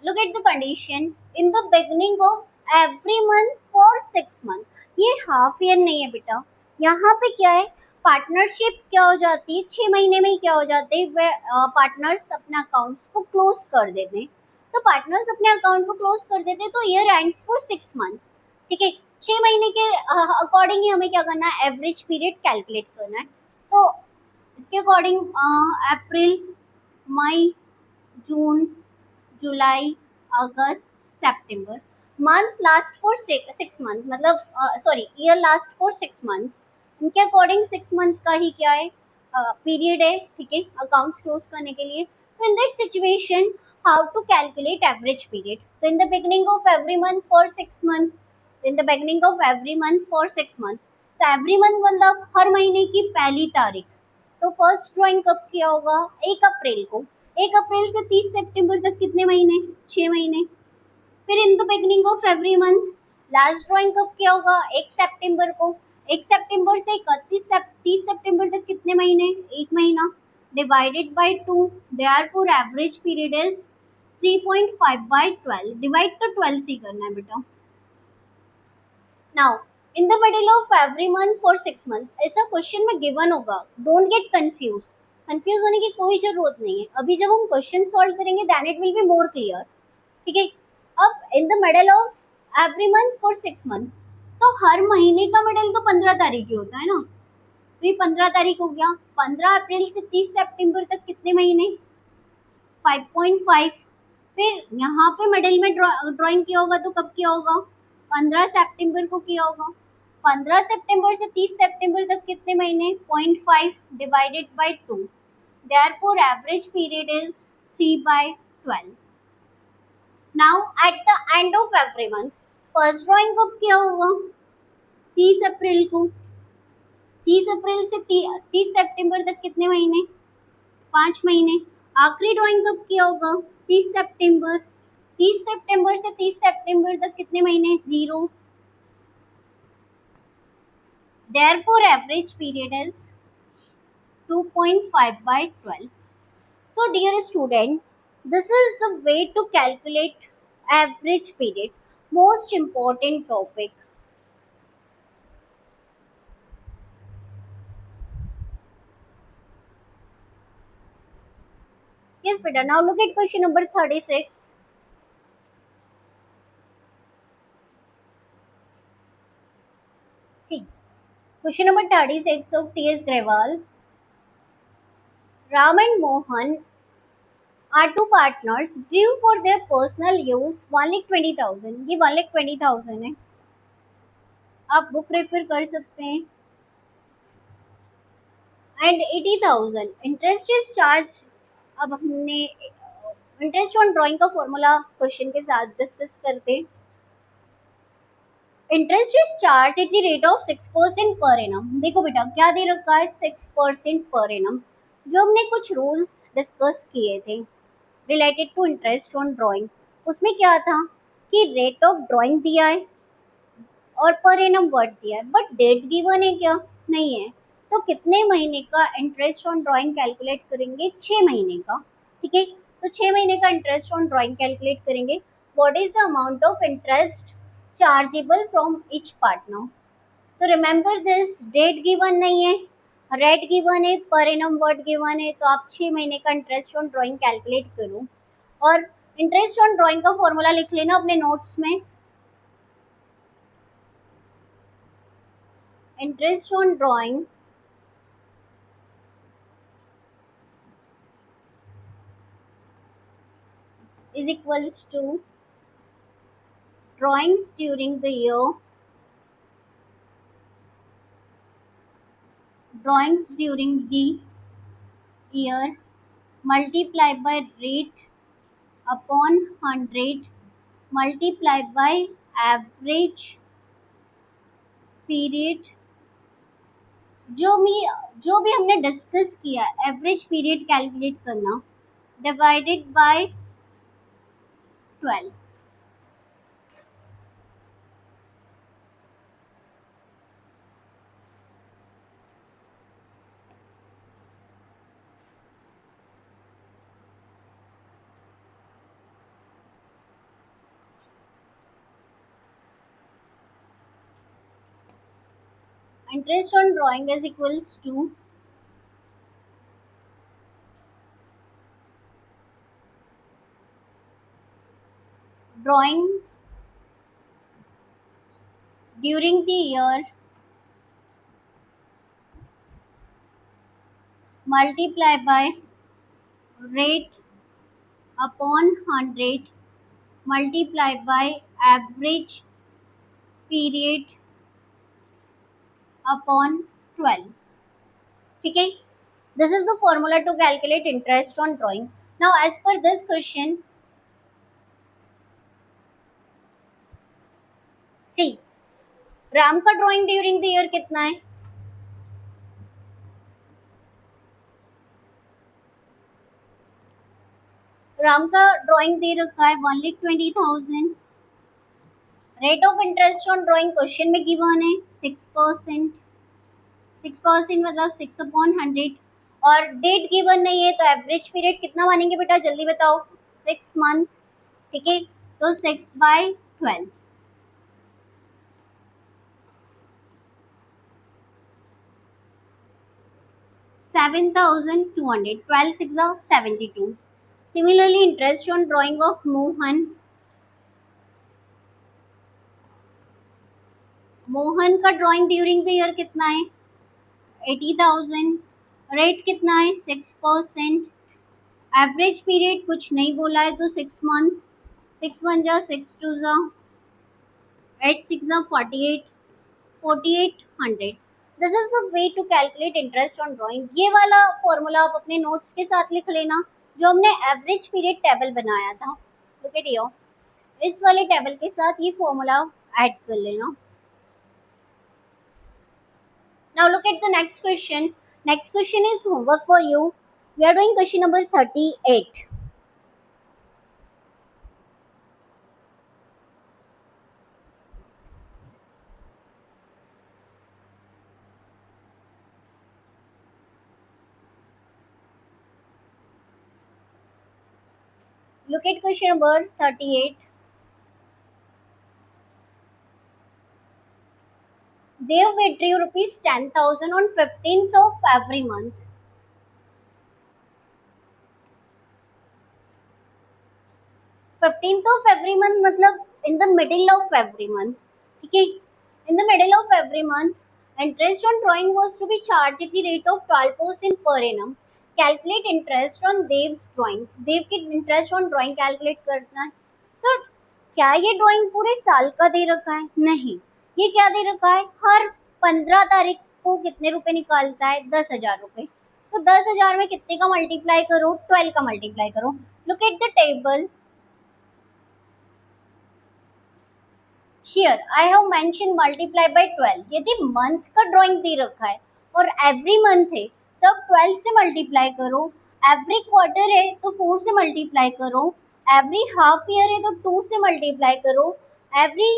look at the condition, in the beginning of every month for 6 month। ये हाफ ईयर नहीं है बेटा, यहाँ पे क्या है? पार्टनरशिप क्या हो जाती है? 6 महीने में ही क्या हो जाते हैं? वे पार्टनर्स अपने अकाउंट्स को क्लोज कर देते हैं। तो पार्टनर्स अपने अकाउंट को क्लोज कर देते हैं तो ईयर एंड्स फॉर 6 मंथ, ठीक है। 6 महीने के अकॉर्डिंग ही हमें क्या करना है? एवरेज पीरियड कैलकुलेट करना है। तो इसके अकॉर्डिंग अप्रैल, मई, जून, जुलाई, अगस्त, सितंबर, मंथ लास्ट फॉर 6 मंथ, मतलब sorry year last for 6 month. इनके अकॉर्डिंग 6 मंथ का ही क्या है? पीरियड है, ठीक है, अकाउंट्स क्लोज करने के लिए। So in that situation, how to calculate average period? So in the beginning of every month for 6 months, in the beginning of every month for 6 months, तो every month मतलब हर महीने की पहली तारीख. तो फर्स्ट ड्राइंग कब किया होगा? 1 अप्रैल को. 1 अप्रैल से 30 सितंबर तक कितने महीने? 6 महीने. फिर इन the beginning of every month last drawing कब किया होगा? 1 सितंबर को. 1 सितंबर से 30 सितंबर तक कितने महीने? 1 महीना. Divided by 2, therefore average period is 3.5/12. Divide तो 12 से ही करना है बेटा. Now in the middle of every month for 6 month, ऐसा क्वेश्चन में गिवन होगा. Don't get confuse. कंफ्यूज होने की कोई जरूरत नहीं है. अभी जब हम क्वेश्चन सॉल्व करेंगे then it will be more clear. ठीक है. अब in the middle of every month for 6 month, तो हर महीने का मिडल तो 15 तारीख ही होता है ना. तो ये 15 तारीख हो गया. 15 अप्रैल से 30 सितंबर तक कितने महीने? 5.5. फिर यहाँ पे मिडल में ड्राइंग किया होगा तो कब किया होगा? 15 सितंबर को किया होगा. 15 सितंबर से 30 सितंबर तक कितने महीने? 0.5 divided by 2. Therefore average period is 3/12. Now at the end of every month first drawing कब किया होगा? 30 अप्रैल को. 30 अप्रैल से 30 सितंबर तक कितने महीने? 5 महीने. आखिरी ड्राइंग कब किया होगा? 30 सितंबर. 30 सितंबर से 30 सितंबर तक कितने महीने? 0. Therefore average period is 2.5/12. So dear student, this is the way to calculate average period. Most important topic. Yes, beta. Now look at question number 36. See, question number 36 of T.S. Grewal. Ram and Mohan are two partners. Drew for their personal use 1,20,000. ये 1,20,000 है. आप book refer कर सकते हैं. And 80,000 interest is charge. अब हमने interest on drawing का formula question के साथ डिस्कस करते. Interest is charge at the rate of 6% per annum. देखो बेटा क्या दे रखा है? 6% पर एनम. जो हमने कुछ रूल्स डिस्कस किए थे related to interest on drawing, उसमें क्या था कि रेट ऑफ ड्राइंग दिया है और पर एनम वर्ड दिया है, बट डेट गिवन है क्या? नहीं है. तो कितने महीने का इंटरेस्ट ऑन ड्राइंग कैलकुलेट करेंगे? 6 महीने का. ठीक है. तो 6 महीने का इंटरेस्ट ऑन ड्राइंग कैलकुलेट करेंगे. What is the amount of interest chargeable from each partner? तो रिमेंबर दिस, डेट गिवन नहीं है, रेट गिवन है, पर एनम वर्ड गिवन है. तो आप 6 महीने का इंटरेस्ट ऑन ड्राइंग कैलकुलेट करो. और इंटरेस्ट ऑन ड्राइंग का फॉर्मूला लिख लेना अपने नोट्स में. Interest on drawing is equals to drawings during the year, drawings during the year multiplied by rate upon 100 multiplied by average period. जो भी हमने डिस्कस किया एवरेज पीरियड कैलकुलेट करना, divided by 12. Interest on drawing is equals to drawing during the year multiply by rate upon 100 multiply by average period upon 12. ठीक है. This is the formula to calculate interest on drawing. Now as per this question, see Ram का drawing during the year कितना है? राम का drawing दे रखा है 1,20,000। Rate of interest on drawing question में गिवन है 6%। 6% मतलब 6/100। और डेट गिवन नहीं है, तो एवरेज पीरियड कितना मानेंगे बेटा, जल्दी बताओ। 6 मंथ। ठीक है, तो 6/12। 7,200। 12 6 72। Similarly, interest on drawing of Mohan का ड्राइंग ड्यूरिंग द ईयर कितना है? 80,000। रेट कितना है? 6%। एवरेज पीरियड कुछ नहीं बोला है, तो 6 मंथ। 6 1 जा 6 2 जा 8 6 जा 48। 4800। This is the way to calculate interest on drawing. ये वाला फॉर्मूला आप अपने नोट्स के साथ लिख लेना, जो हमने एवरेज पीरियड टेबल बनाया था। लुक एट हियर, इस वाले टेबल के साथ ये फॉर्मूला ऐड कर लेना। Now look at the next question. Next question is homework for you. We are doing question number 38। Look at question number 38. They withdrew rupees 10,000 on 15th of every month. 15th of every month मतलब in the middle of every month. ठीक है, in the middle of every month, interest on drawing was to be charged at the rate of 12% per annum. Calculate interest on Dev's drawing. देव की interest on drawing calculate करना है। तो क्या ये drawing पूरे साल का दे रखा है? नहीं। ये क्या दे रखा है? हर 15 तारीख को कितने रुपए निकालता है? 10,000 रुपए। तो 10,000 में कितने का मल्टीप्लाई करो? 12 का मल्टीप्लाई करो। Look at the table. Here I have mention multiply by 12। यदि मंथ का ड्राइंग दे रखा है और एवरी मंथ है, तब 12 से मल्टीप्लाई करो। एवरी क्वार्टर है तो 4 से मल्टीप्लाई करो। एवरी हाफ ईयर है तो 2 से मल्टीप्लाई करो। एवरी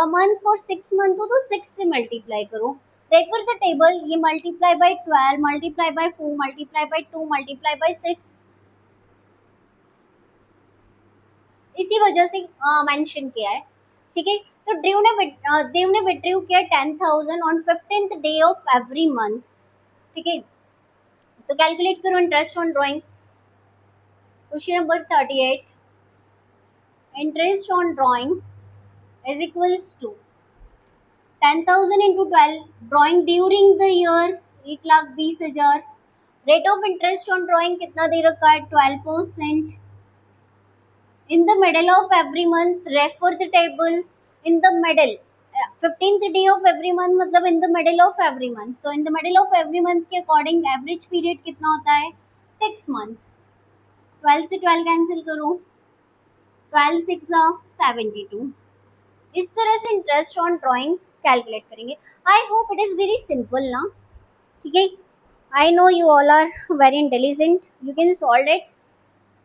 मंथ फॉर 6 मंथ हो तो 6 से मल्टीप्लाई करो। Refer the table. ये multiply by 12, multiply by 4, multiply by 2, multiply by 6, इसी वजह से मेंशन किया है। ठीक है, तो देव ने विड्रू किया 10,000 on 15th day of every month. ठीक है, तो कैलकुलेट करो interest on drawing. Question number 38। Interest on drawing is equals to 10,000 into 12 drawing during the year 1,20,000। Rate of interest on drawing कितना दे रखा है? 12%। In the middle of every month, refer the table. In the middle, 15th day of every month मतलब in the middle of every month। तो in the middle of every month के according average period कितना होता है? 6 month. 12 से 12 cancel करो। 12 6 72। इस तरह से इंटरेस्ट ऑन ड्राइंग कैलकुलेट करेंगे। I hope it is very simple ना। ठीक है, I know you all are very intelligent. You can solve it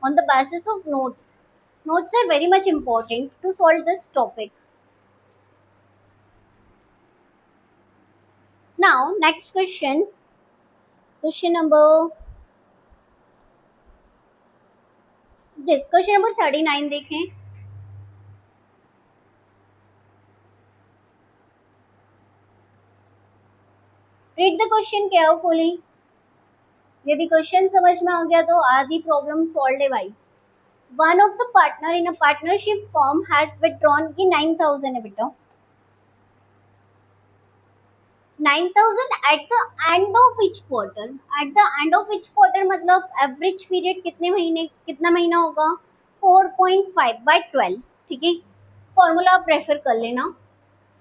on the basis of notes. Notes are very much important to solve this topic. Now, next question. Question number 39 देखें। Read the question carefully. यदि question समझ में आ गया तो आधी problem solve है भाई। One of the partner in a partnership firm has withdrawn की 9,000 है बेटा। 9,000 at the end of each quarter। At the end of each quarter मतलब एवरेज पीरियड कितना महीना होगा? 4.5/12। ठीक है, फॉर्मूला आप रेफर कर लेना।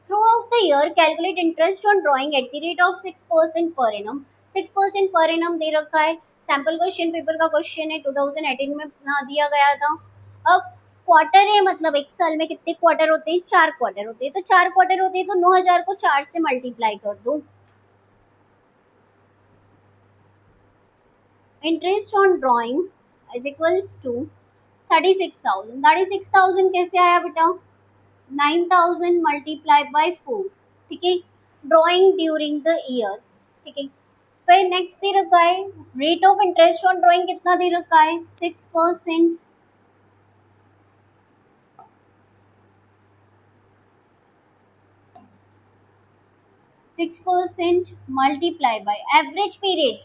Throughout the year calculate interest on drawing at the rate of 6% per annum. 6% per annum दे रखा है। सैम्पल क्वेश्चन पेपर का क्वेश्चन है, 2018 में ना दिया गया था। अब क्वार्टर है, मतलब एक साल में कितने क्वार्टर होते हैं, 4 क्वार्टर होते हैं, तो 4 क्वार्टर होते हैं तो 9000 को 4 से मल्टीप्लाई कर दो। Interest on drawing is equals to 36,000। 36,000 कैसे आया बेटा, 9,000 मल्टीप्लाई बाय 4, ठीक है, ड्राइंग ड्यूरिंग द ईयर, ठीक है। फिर नेक्स्ट दे रखा है rate of interest on drawing, कितना दे रखा है, 6%। 6% multiply by average period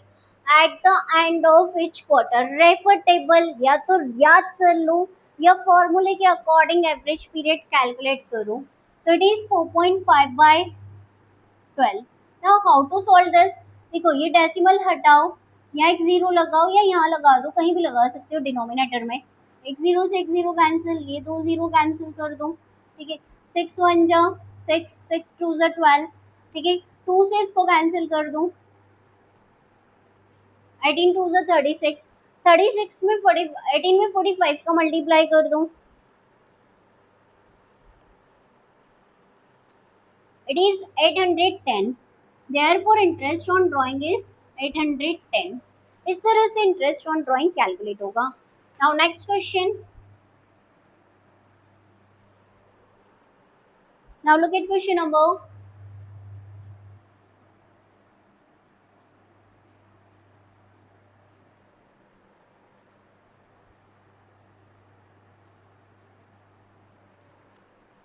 eight the end of each quarter. Refer table या तो याद कर लो या फॉर्मूले के अकॉर्डिंग एवरेज पीरियड कैलकुलेट करो। तो it is 4.5 by 12। Now how to solve this, देखो ये डेसिमल हटाओ, यहाँ एक जीरो लगाओ या यहाँ लगा दो, कहीं भी लगा सकते हो डिनोमिनेटर में। एक जीरो से एक जीरो कैंसिल, ये दो जीरो कैंसिल कर दो, ठीक है। 6 1 जा 6, 6 2 जा 12, ठीक है। 2 से इसको कैंसिल कर दो, 18 2 जा 36, 36 में 40, 18 में 45 का मल्टीप्लाई कर दो, it is 810। therefore interest on drawing is 810। इस तरह से इंटरेस्ट ऑन ड्राइंग कैलकुलेट होगा। Now next question, now look eight question number,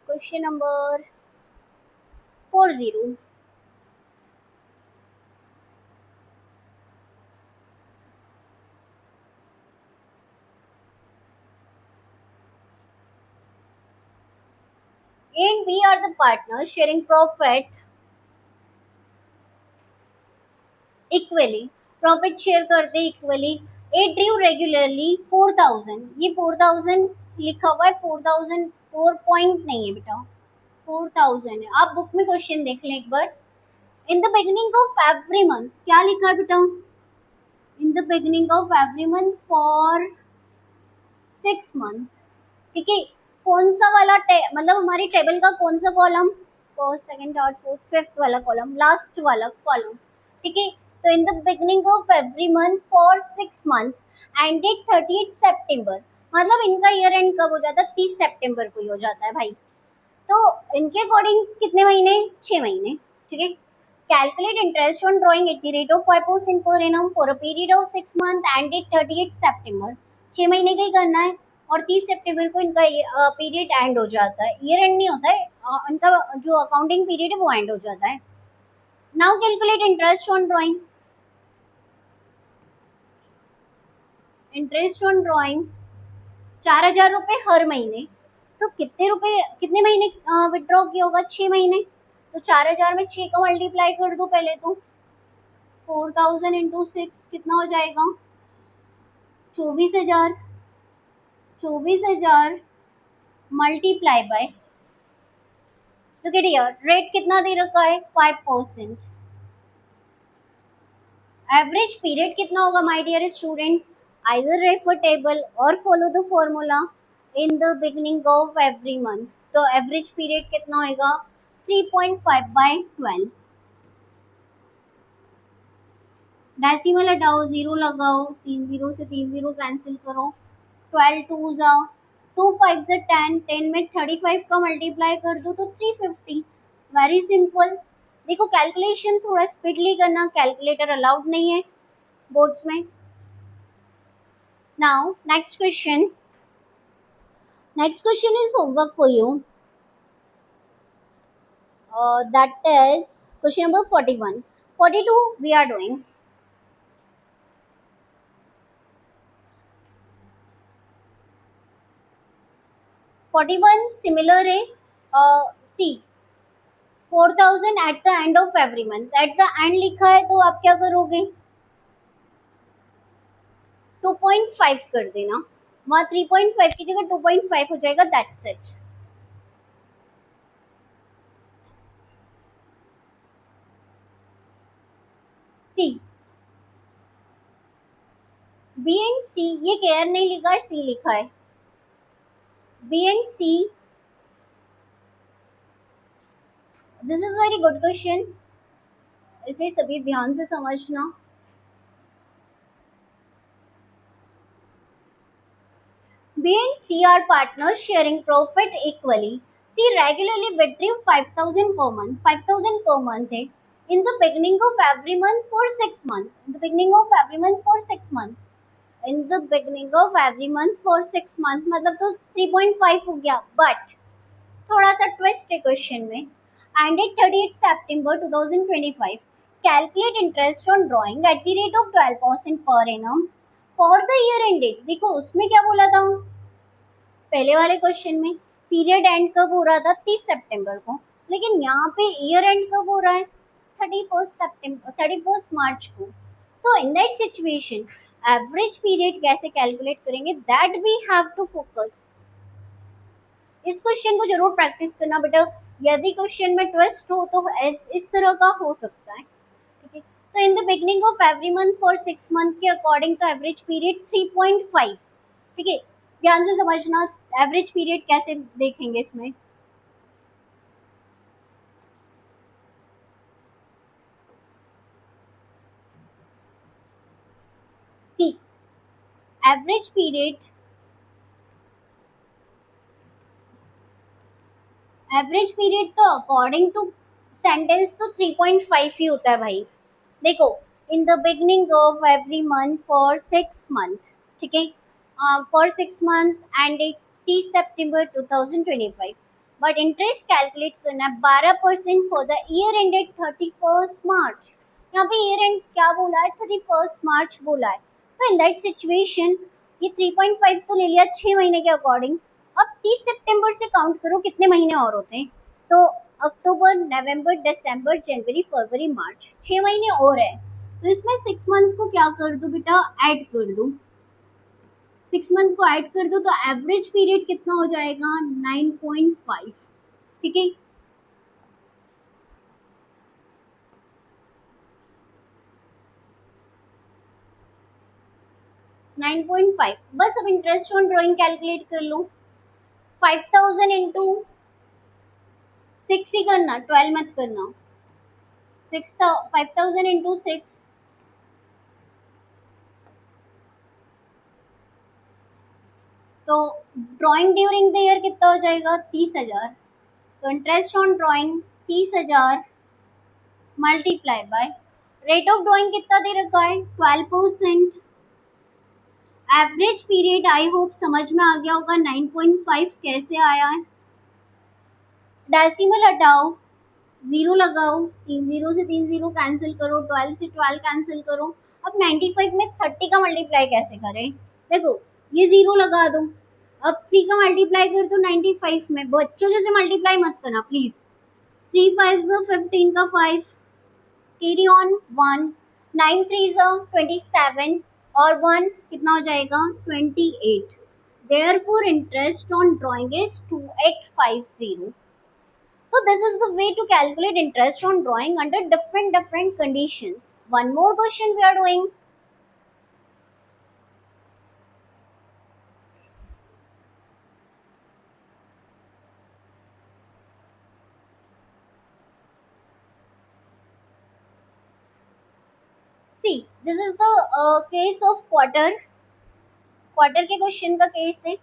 question number 40। A and B are the partners sharing profit equally, profit share करते equally. ए ड्रीव regularly 4,000, ये 4,000 लिखा हुआ है, 4,000 4 point नहीं है बेटा, 4,000 है। आप बुक में क्वेश्चन देख लें एक बार। In the beginning of every month, क्या लिखा है बेटा, in the beginning of every month for 6 month, ठीक है। कौन सा वाला मतलब हमारी टेबल का कौन सा column, first second third fourth fifth वाला कॉलम, लास्ट वाला कॉलम, ठीक है। तो इन the beginning of every month for 6 month ended 30 सितंबर, मतलब इनका ईयर एंड कब हो जाता है, 30 सितंबर को ही हो जाता है भाई। तो इनके अकॉर्डिंग कितने महीने, 6 महीने, ठीक है। Calculate interest on drawing at the rate of 5% per annum for a period of 6 month ended 30 सितंबर। 6 महीने का ही करना है और 30 सितंबर को इनका पीरियड एंड हो जाता है, ईयर एंड नहीं होता है, इनका जो अकाउंटिंग पीरियड है वो एंड हो जाता है। Now calculate interest on drawing, interest on drawing 4,000 रुपये हर महीने, तो कितने रुपए, कितने महीने विड्रॉ किया होगा, 6 महीने। तो 4,000 में 6 का मल्टीप्लाई कर दो पहले तो, 4,000 इंटू 6 कितना हो जाएगा, 24,000। 24,000 multiply by, look at here, rate कितना दे रखा है, 5%। एवरेज पीरियड कितना होगा my dear student, either refer table और follow the formula in the beginning of every month. तो एवरेज पीरियड कितना होगा, 3.5 बाय 12। डेसिमल हटाओ, जीरो लगाओ, 3 जीरो से 3 जीरो कैंसिल करो, 12 टू जा 2 5 जा 10, 10 में 35 का मल्टीप्लाई कर दो तो 350। Very simple. देखो कैलकुलेशन थोड़ा स्पीडली करना, कैलकुलेटर अलाउड नहीं है बोर्ड्स में। Now next question is homework for you, that is question number 41। 42 we are doing. 41 similar है, see 4,000 at the end of every month, at the end लिखा है तो आप क्या करोगे, 2.5 कर देना, वहाँ 3.5 की जगह 2.5 हो जाएगा, that's it. C B and C, ये केयर नहीं लिखा है, सी लिखा है। B and C, this is very good question, इसे सभी ध्यान से समझना। B and C are partners sharing profit equally. C regularly withdrew 5,000 per month. 5,000 per month है in the beginning of every month for 6 months. In the beginning of every month for 6 months. In the beginning of every month for 6 months मतलब तो 3.5 हो गया. But थोड़ा सा twist है question में. And at 30th September 2025, calculate interest on drawing at the rate of 12% per annum for the year ended. देखो उसमें क्या बोला था पहले वाले क्वेश्चन में, पीरियड एंड कब हो रहा था 30 सितंबर को, लेकिन यहाँ पे ईयर एंड कब हो रहा है 31 सितंबर 31 मार्च को। तो in that situation average period कैसे कैलकुलेट करेंगे, that we have to focus. इस क्वेश्चन को जरूर प्रैक्टिस करना बेटा, यदि क्वेश्चन में ट्विस्ट हो तो इस तरह का हो सकता है, ठीक है। तो इन the beginning of every month for 6 month के अकॉर्डिंग का एवरेज पीरियड 3.5, ठीक है। ध्यान से समझना एवरेज पीरियड कैसे देखेंगे इसमें। सी एवरेज पीरियड, एवरेज पीरियड तो अकॉर्डिंग टू सेंटेंस तो 3.5 ही होता है भाई। देखो इन the beginning of every month for 6 month, ठीक है, for 6 month and 30 September 2025, but interest calculate करना है 12% फॉर द ईयर एंडेड 31 मार्च। यहाँ पे ईयर एंड क्या बोला है 31 मार्च बोला है। तो इन दैट सिचुएशन ये 3.5 तो ले लिया 6 महीने के अकॉर्डिंग। अब 30 सितंबर से काउंट करो कितने महीने और होते हैं, तो अक्टूबर नवंबर दिसंबर जनवरी फरवरी मार्च 6 महीने और है। तो इसमें 6 मंथ को क्या कर दो बेटा, ऐड कर दो। 6 मंथ को ऐड कर दो तो एवरेज पीरियड कितना हो जाएगा 9.5, ठीक है। नाइन पॉइंट फाइव, बस अब इंटरेस्ट ऑन ड्रॉइंग कैलकुलेट कर लो। 5,000 इंटू 6 ही करना, 12 मत करना। 5,000 इंटू 6, तो ड्राइंग ड्यूरिंग द ईयर कितना हो जाएगा 30,000। तो interest on drawing 30,000 multiply by rate of drawing कितना दे रखा है 12%। एवरेज पीरियड आई होप समझ में आ गया होगा 9.5 कैसे आया है। डेसिमल हटाओ, जीरो लगाओ, 3 0 से 3 0 कैंसिल करो, 12 से 12 कैंसिल करो। अब 95 में 30 का मल्टीप्लाई कैसे करें, देखो ये जीरो लगा दो, अब 3 का मल्टीप्लाई कर दो 95 में। बच्चों जैसे मल्टीप्लाई मत करना प्लीज। 3 5 15 का 5, कैरी ऑन 1, 9 3 27 और 1 कितना हो जाएगा 28। Therefore interest on drawing is 2850। So this is the way to calculate interest on drawing under different conditions. One more question we are doing. See, this is the case of quarter. Quarter के question का case है.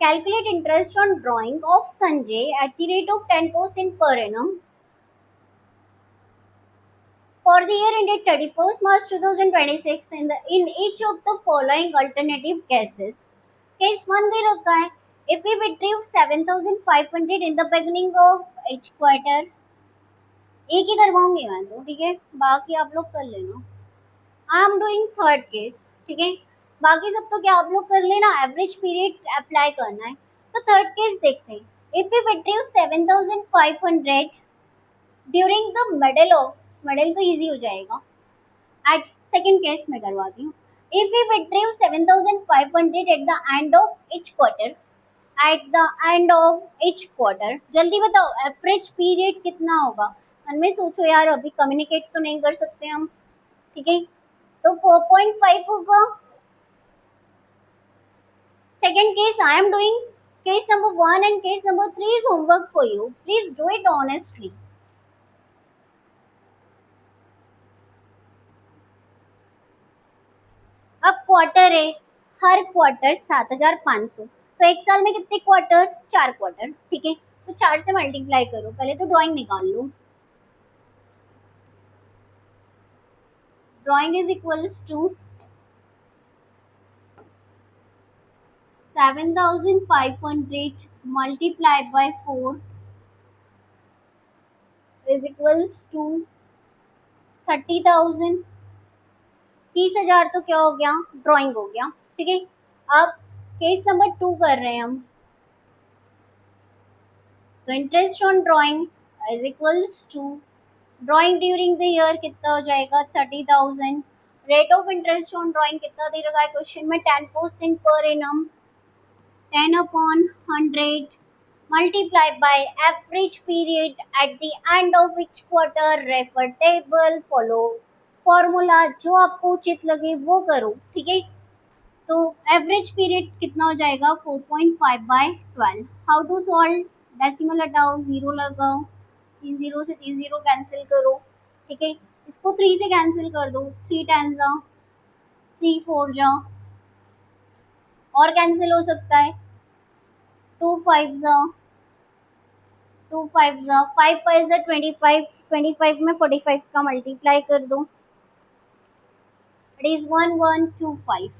Calculate interest on drawing of Sanjay at the rate of 10% per annum for the year ended 31st March 2026 in each of the following alternative cases. Case 1 दे रखा है, if we withdrew 7,500 in the beginning of each quarter, एक ही करवाऊंगी मैं तो, ठीक है, बाकी आप लोग कर लेना। I am doing third case, ठीक है, बाकी सब तो क्या आप लोग कर लेना, एवरेज पीरियड अप्लाई करना है। तो थर्ड केस देखते हैं, if you withdrew 7,500 during the middle of, middle तो इजी हो जाएगा, एट सेकेंड केस में करवाती हूँ। If you withdrew 7,500 eight the end of each quarter, eight the end of each quarter, जल्दी बताओ एवरेज पीरियड कितना होगा, मन में सोचो यार, अभी कम्युनिकेट तो नहीं कर सकते हम, ठीक है। तो 4.5 होगा Second case, I am doing case number 1 and case number 3 is homework for you. Please do it honestly. अब क्वार्टर है, हर क्वार्टर 7,500, तो एक साल में कितने क्वार्टर? 4 क्वार्टर, ठीक है। तो 4 से मल्टीप्लाई करो, पहले तो ड्राइंग निकाल लो। Drawing is equals to 7,500 multiplied by 4 is equals to 30,000। 30,000 तो क्या हो गया? ड्राइंग हो गया, ठीक है। अब केस नंबर 2 कर रहे हैं हम। तो interest on drawing is equals to drawing during the year कितना हो जाएगा? 30,000। Rate of interest on drawing कितना दे रखा है क्वेश्चन में? 10% per annum, 10/100 multiplied by average period at the end of each quarter। Refer table, follow formula, जो आपको उचित लगे वो करो, ठीक है। तो एवरेज पीरियड कितना हो जाएगा? 4.5/12। How to solve? डेसिमल हटाओ, जीरो लगाओ, 3 जीरो से 3 जीरो कैंसिल करो, ठीक है। इसको 3 से कैंसिल कर दो, 3 10 जा, 3 4 जा, और कैंसिल हो सकता है, 2 5 जा, 2 5 जा, 5 5 जा 25, 25 में 45 का मल्टीप्लाई कर दो, it is 1125।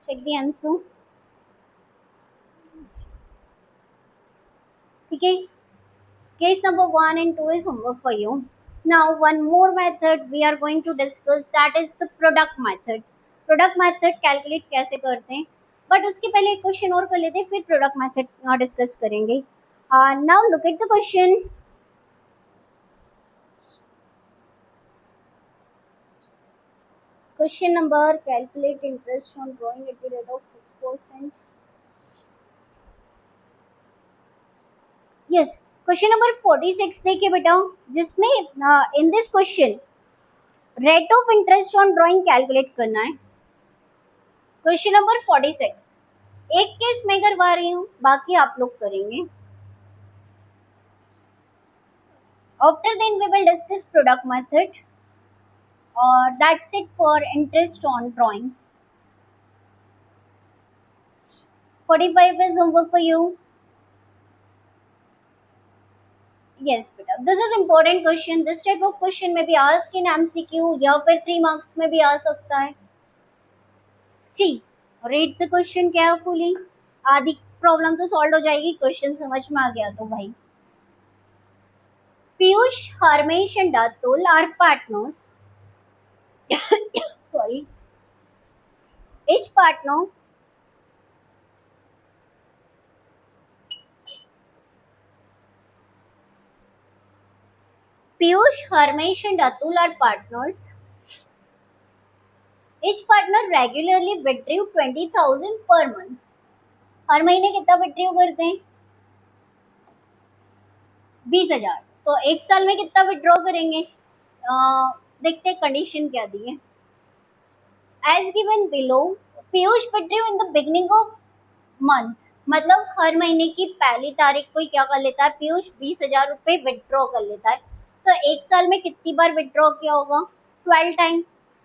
Check the answer, ठीक है। Case number 1 and 2 is homework for you. Now one more method we are going to discuss, that is the product method. Product method calculate कैसे करते हैं, बट उसके पहले एक क्वेश्चन और कर लेते हैं, फिर प्रोडक्ट मेथड डिस्कस करेंगे। Now look at the question. Question number, calculate interest on drawing at the rate of 6%. Yes, question number 46 देखिए बेटा, जिसमें in this question rate of interest on drawing calculate करना है। क्वेश्चन नंबर 46 एक case मैं करवा रही हूँ, बाकी आप लोग करेंगे। After then we will discuss product method, और that's it for interest on drawing. 45 is homework for you. Yes बेटा, this is important question. This type of question में भी आस्क इन एमसीक्यू या फिर 3 मार्क्स में भी आ सकता है। See, read the question carefully, आधी प्रॉब्लम तो सॉल्व हो जाएगी, क्वेश्चन समझ में आ गया तो भाई। Piyush, Harmesh and Atul are partners. Sorry, each partner Piyush, Harmesh and Atul are partners. Each partner regularly withdraw 20,000 per month. हर महीने कितना विड्रॉ करते हैं? 20,000। तो एक साल में कितना विड्रॉ करेंगे? देखते कंडीशन क्या दी है। As given below, Piyush withdraw in the beginning of month, मतलब हर महीने की पहली तारीख को क्या कर लेता है पीयूष? 20,000 रुपये विड्रॉ कर लेता है। तो एक साल में कितनी बार विड्रॉ किया होगा? 12 टाइम।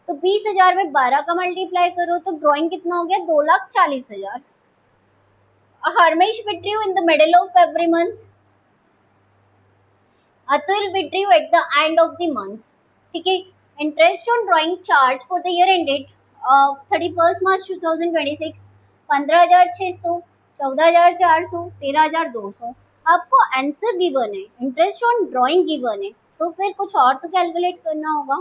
तो 20,000 में 12 का मल्टीप्लाई करो तो ड्रॉइंग कितना हो गया? 2,40,000। Harmesh withdraw in the middle of every month, Atul withdraw eight the end of the month, ठीक है। Interest on drawing charge for the year ended 31 मार्च 2026, 15,600, 14,400, 13,200। आपको आंसर गिवन है, इंटरेस्ट ऑन ड्राइंग गिवन है, तो फिर कुछ और तो कैलकुलेट करना होगा।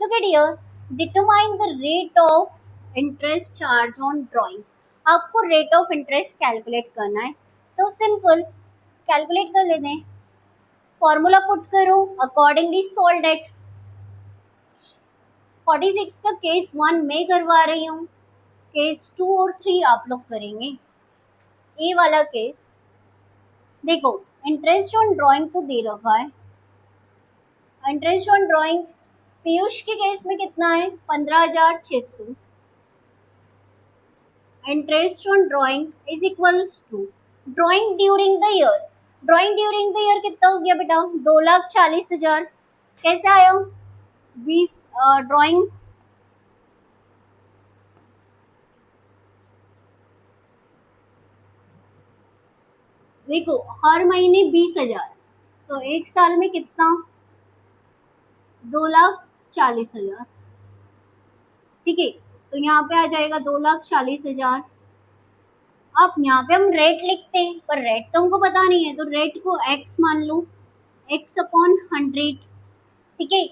Look at here, determine the rate of interest charge on drawing. आपको रेट ऑफ इंटरेस्ट कैलकुलेट करना है, तो सिंपल कैलकुलेट कर लेते हैं, फॉर्मूला पुट करो, अकॉर्डिंगली सॉल्व इट। 46 का केस 1 मैं करवा रही हूँ, केस 2 और 3 आप लोग करेंगे। ए वाला केस देखो, इंटरेस्ट ऑन ड्राइंग तो दे रखा है। इंटरेस्ट ऑन ड्राइंग पीयूष के केस में कितना है? 15,600। Interest on drawing is equals to drawing during the year. Drawing during the year कितना हो गया बेटा? 2,40,000। कैसे आया? 20 ड्राइंग, देखो हर महीने 20,000, तो एक साल में कितना? 2,40,000। ठीक है, तो यहाँ पे आ जाएगा 2,40,000। अब यहाँ पे हम रेट लिखते हैं, पर रेट तो हमको पता नहीं है, तो रेट को एक्स मान लो, एक्स अपॉन 100। ठीक है,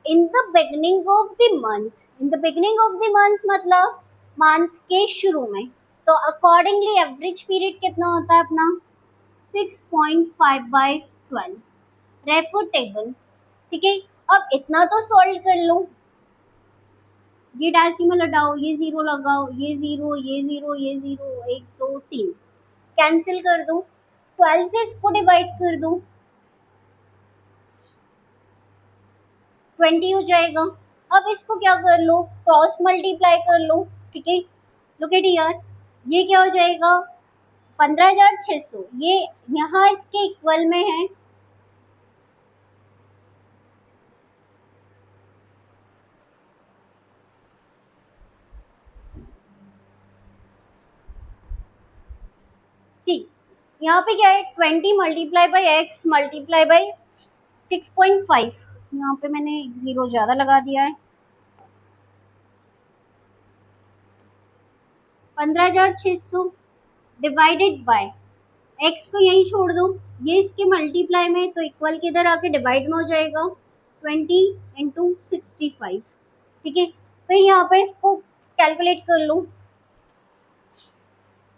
in the beginning of the month, in the beginning of the month मतलब मंथ के शुरू में, तो अकॉर्डिंगली एवरेज पीरियड कितना होता है अपना? 6.5/12 रेफर टेबल। ठीक है, अब इतना तो सॉल्व कर लो, ये डेसिमल हटाओ, ये जीरो लगाओ, ये जीरो, ये जीरो, ये जीरो, 1 2 3 कैंसिल कर दो, 12 से इसको डिवाइड कर दो, 20 हो जाएगा। अब इसको क्या कर लो? क्रॉस मल्टीप्लाई कर लो। ठीक है, लुक एट हियर, ये क्या हो जाएगा? 15,600, ये यहाँ इसके इक्वल में है। सी, यहाँ पे क्या है? 20 multiply by x multiply by 6.5, यहाँ पे मैंने एक जीरो ज्यादा लगा दिया है। 15,600 डिवाइडेड बाय एक्स को यहीं छोड़ दो, ये इसके मल्टीप्लाई में, तो इक्वल के इधर आके डिवाइड में हो जाएगा, 20 × 65। ठीक है, फिर यहाँ पर इसको कैलकुलेट कर लो,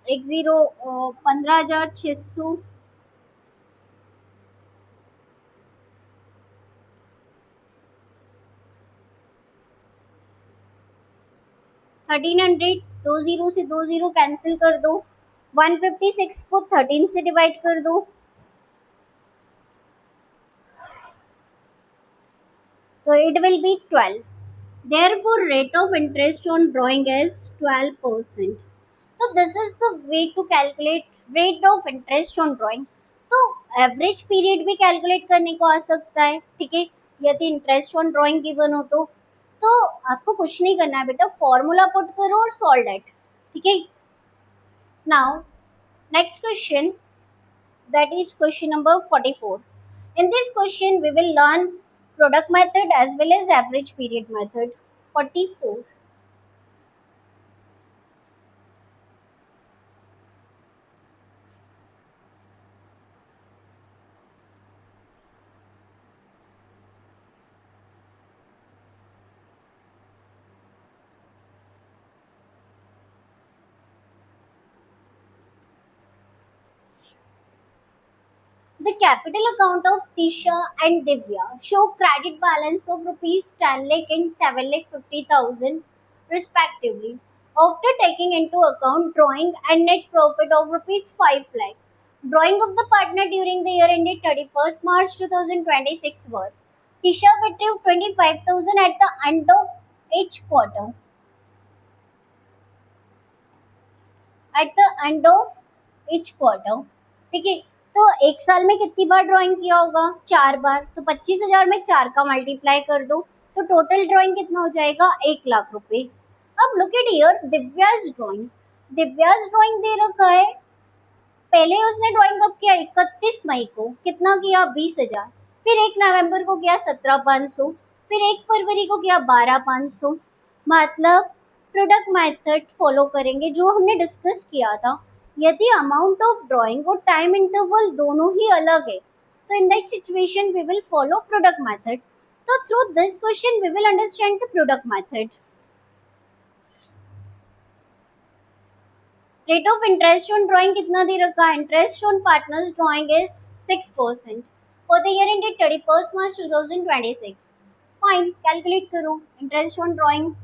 एक जीरो, 15,600 1,300, दो जीरो से दो जीरो कैंसिल कर दो, 156 को 13 से डिवाइड कर दो, तो it will B 12। Therefore, rate of interest on drawing is 12%. तो this is the way to calculate rate of interest on drawing. तो एवरेज पीरियड भी कैलकुलेट करने को आ सकता है। ठीक है, यदि इंटरेस्ट ऑन ड्राइंग गिवन हो तो आपको कुछ नहीं करना है बेटा, फॉर्मूला पुट करो और सॉल्व इट। ठीक है, now next question, that is question number 44. In this question, we will learn product method as well as average period method. 44. The capital account of Tisha and Divya show credit balance of rupees 10 lakh and 7 lakh 50,000 respectively. After taking into account drawing and net profit of rupees 5 lakh, drawing of the partner during the year ended 31st March 2026 were: Tisha withdrew 25,000 at the end of each quarter. At the end of each quarter. ठीक है, तो एक साल में कितनी बार drawing किया होगा? 4 बार, तो 25,000 में 4 का मल्टीप्लाई कर दो, तो टोटल ड्राइंग कितना हो जाएगा? 1 लाख रुपए। अब look at here, Divya's drawing, Divya's drawing दे रखा है, पहले उसने ड्राइंग कब किया? 31 मई को, कितना किया? 20,000। फिर 1 नवंबर को किया 17,500, फिर 1 फरवरी को किया 12,500। मतलब प्रोडक्ट मेथड फॉलो करेंगे जो हमने डिस्कस किया था। यदि अमाउंट ऑफ ड्राइंग और टाइम इंटरवल दोनों ही अलग है, तो in that situation we will follow product method. तो through this question we will understand the product method. Rate of interest on drawing कितना दे रखा है? Interest on partners drawing is 6% for the year ended 31st March 2026। Fine, calculate करो interest on drawing.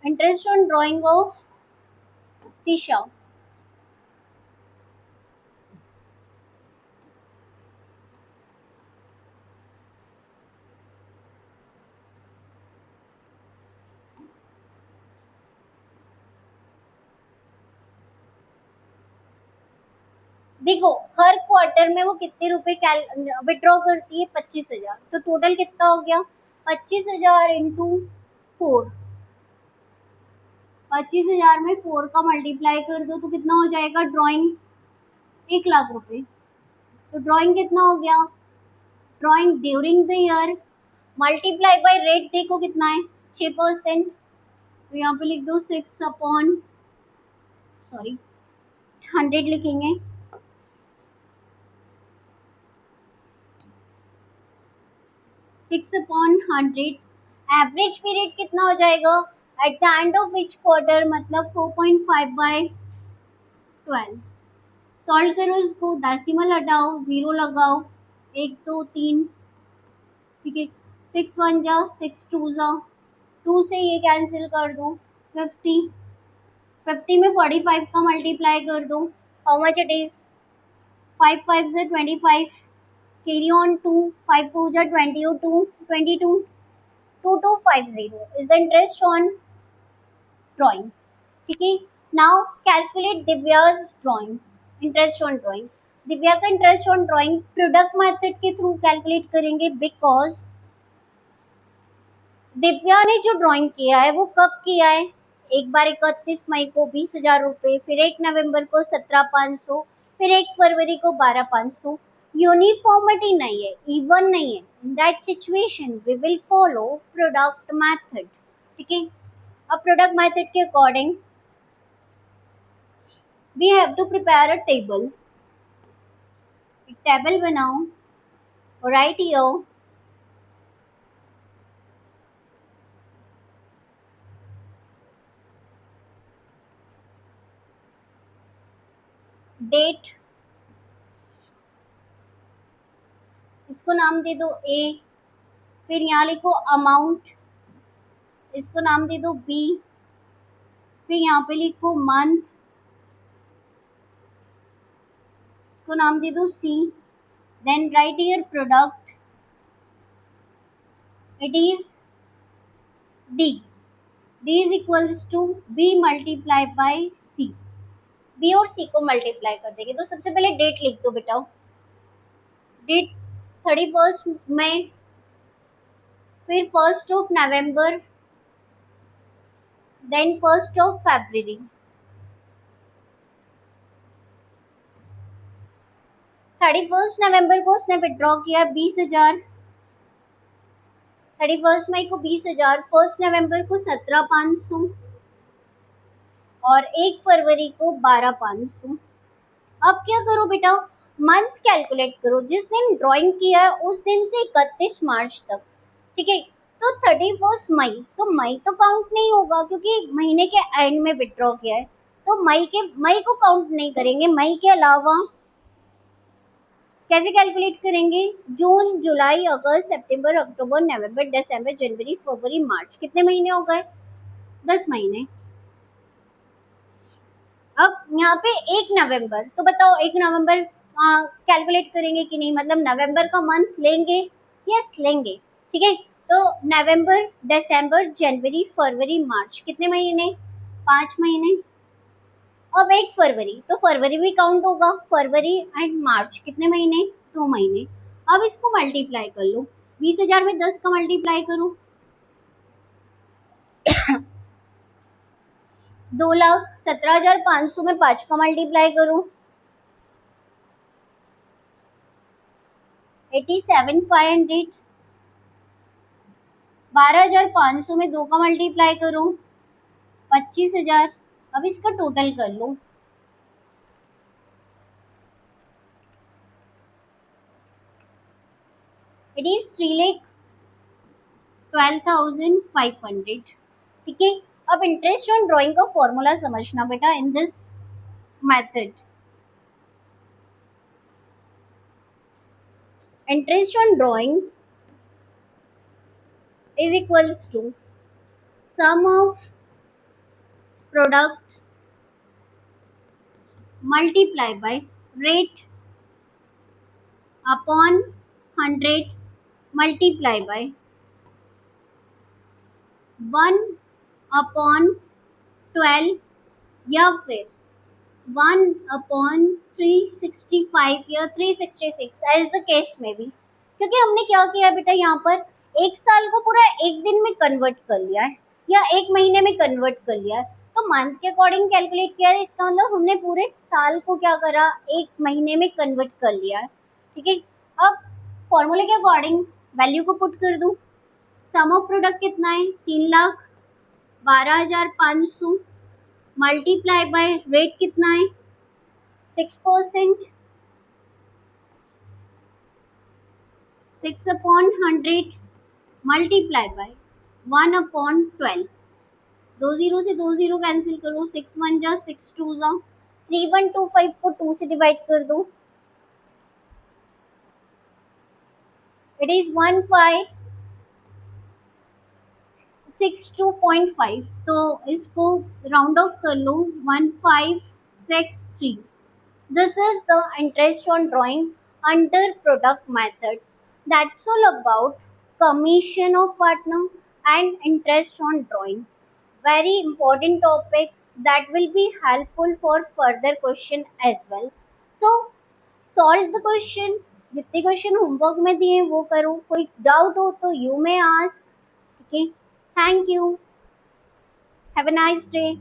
Interest on drawing of Tisha, देखो हर quarter में वो कितने रुपए विड्रॉ करती है, 25,000, तो टोटल कितना हो गया, 25,000 इंटू 4, 25,000 में 4 का मल्टीप्लाई कर दो तो कितना हो जाएगा ड्राइंग, 1,00,000 रुपए। तो ड्राइंग कितना हो गया, drawing during the year multiply by rate देखो कितना है, 6%। तो यहाँ पे लिख दो 6 अपॉन, सॉरी 100 लिखेंगे, 6 अपॉन 100। एवरेज पीरियड कितना हो जाएगा eight the end of which quarter, मतलब 4.5 बाय 12। सॉल्व करो इसको, डेसिमल हटाओ, जीरो लगाओ, 1 2 3, ठीक है, 6 1 जा 6 2 जा, 2 से ये कैंसिल कर दो, 50, 50 में 45 का मल्टीप्लाई कर दो, हाउ मच इट इज, 5 5 से 25, कैरी ऑन 2, 5 4 जा 22, 22, 2250 is the interest on drawing, ठीक है। Now calculate Divya's drawing, interest on drawing. Divya का interest on drawing product method के थ्रू कैलकुलेट करेंगे, बिकॉज दिव्या ने जो ड्राइंग किया है वो कब किया है, एक बार 31 मई को 20,000 रुपये, फिर 1 नवंबर को 17,500, फिर 1 फरवरी को 12,500। यूनिफॉर्मिटी नहीं है, इवन नहीं है, in that situation we will follow product method, ठीक है। अब प्रोडक्ट मेथड के according we have to prepare a table, एक टेबल बनाओ और राइट हियर डेट, इसको नाम दे दो ए, फिर यहाँ लिखो अमाउंट, इसको नाम दे दो बी, फिर यहाँ पे लिखो मंथ, इसको नाम दे दो C, then right here product, it is D, D is equals to B multiply by C, B और सी को मल्टीप्लाई कर देंगे। तो सबसे पहले डेट लिख दो बेटा, डेट 31 मई, फिर 1 November, देन 1 February। 31 नवंबर को उसने विड्रॉ किया 20,000, 31 मई को 20,000, 1 November को 17,500 और 1 फरवरी को 12,500। अब क्या करो बेटा, मंथ कैलकुलेट करो, जिस दिन ड्राइंग किया है उस दिन से 31 मार्च तक, ठीक है। तो 31 मई, तो मई तो काउंट नहीं होगा क्योंकि महीने के एंड में विड्रॉ किया है, तो मई को काउंट नहीं करेंगे। मई के अलावा कैसे कैलकुलेट करेंगे, जून जुलाई अगस्त सितंबर अक्टूबर नवंबर दिसंबर जनवरी फरवरी मार्च, कितने महीने हो गए, 10 महीने। अब यहाँ पे 1 नवंबर, तो बताओ 1 नवंबर कैलकुलेट करेंगे कि नहीं, मतलब नवंबर का मंथ लेंगे, यस लेंगे, ठीक है। तो नवंबर दिसंबर जनवरी फरवरी मार्च, कितने महीने, 5 महीने। अब 1 फरवरी, तो फरवरी भी काउंट होगा, फरवरी एंड मार्च कितने महीने, 2 महीने। अब इसको मल्टीप्लाई कर लो, 20,000 में 10 का मल्टीप्लाई करो, 2,17,500 में 5 का मल्टीप्लाई करो, 87,500, 12,500 में 2 का मल्टीप्लाई करो, 25,000। अब इसका टोटल कर लो, इट इज 3,12,500, ठीक है। अब इंटरेस्ट ऑन ड्राइंग का फॉर्मूला समझना बेटा, in this method interest on drawing is equals to sum of product multiply by rate upon 100 multiply by 1 upon 12 या फिर 1/365 या 366 एज द केस में भी, क्योंकि हमने क्या किया बेटा यहाँ पर, एक साल को पूरा एक दिन में कन्वर्ट कर लिया है या एक महीने में कन्वर्ट कर लिया है, तो मंथ के अकॉर्डिंग कैलकुलेट किया है, इसका मतलब हमने पूरे साल को क्या करा, एक महीने में कन्वर्ट कर लिया है। ठीक है, अब फॉर्मूले के अकॉर्डिंग वैल्यू को पुट कर दूं। सम ऑफ प्रोडक्ट कितना है, 3,12,500 मल्टीप्लाई बाय रेट कितना है 6%, 6/100 मल्टीप्लाई बाय 1/12। दो जीरो से दो जीरो कैंसिल करो, 6 1 जा 6 2 जा 3125 को 2 से डिवाइड कर दो, इट इज 1562.5, तो इसको राउंड ऑफ कर लो 1563। This is the interest on drawing under product method. That's all about commission of partner and interest on drawing. Very important topic that will be helpful for further question as well. So solve the question. जितने question homework में दिए वो करो, कोई doubt हो तो you may ask. Okay, thank you, have a nice day.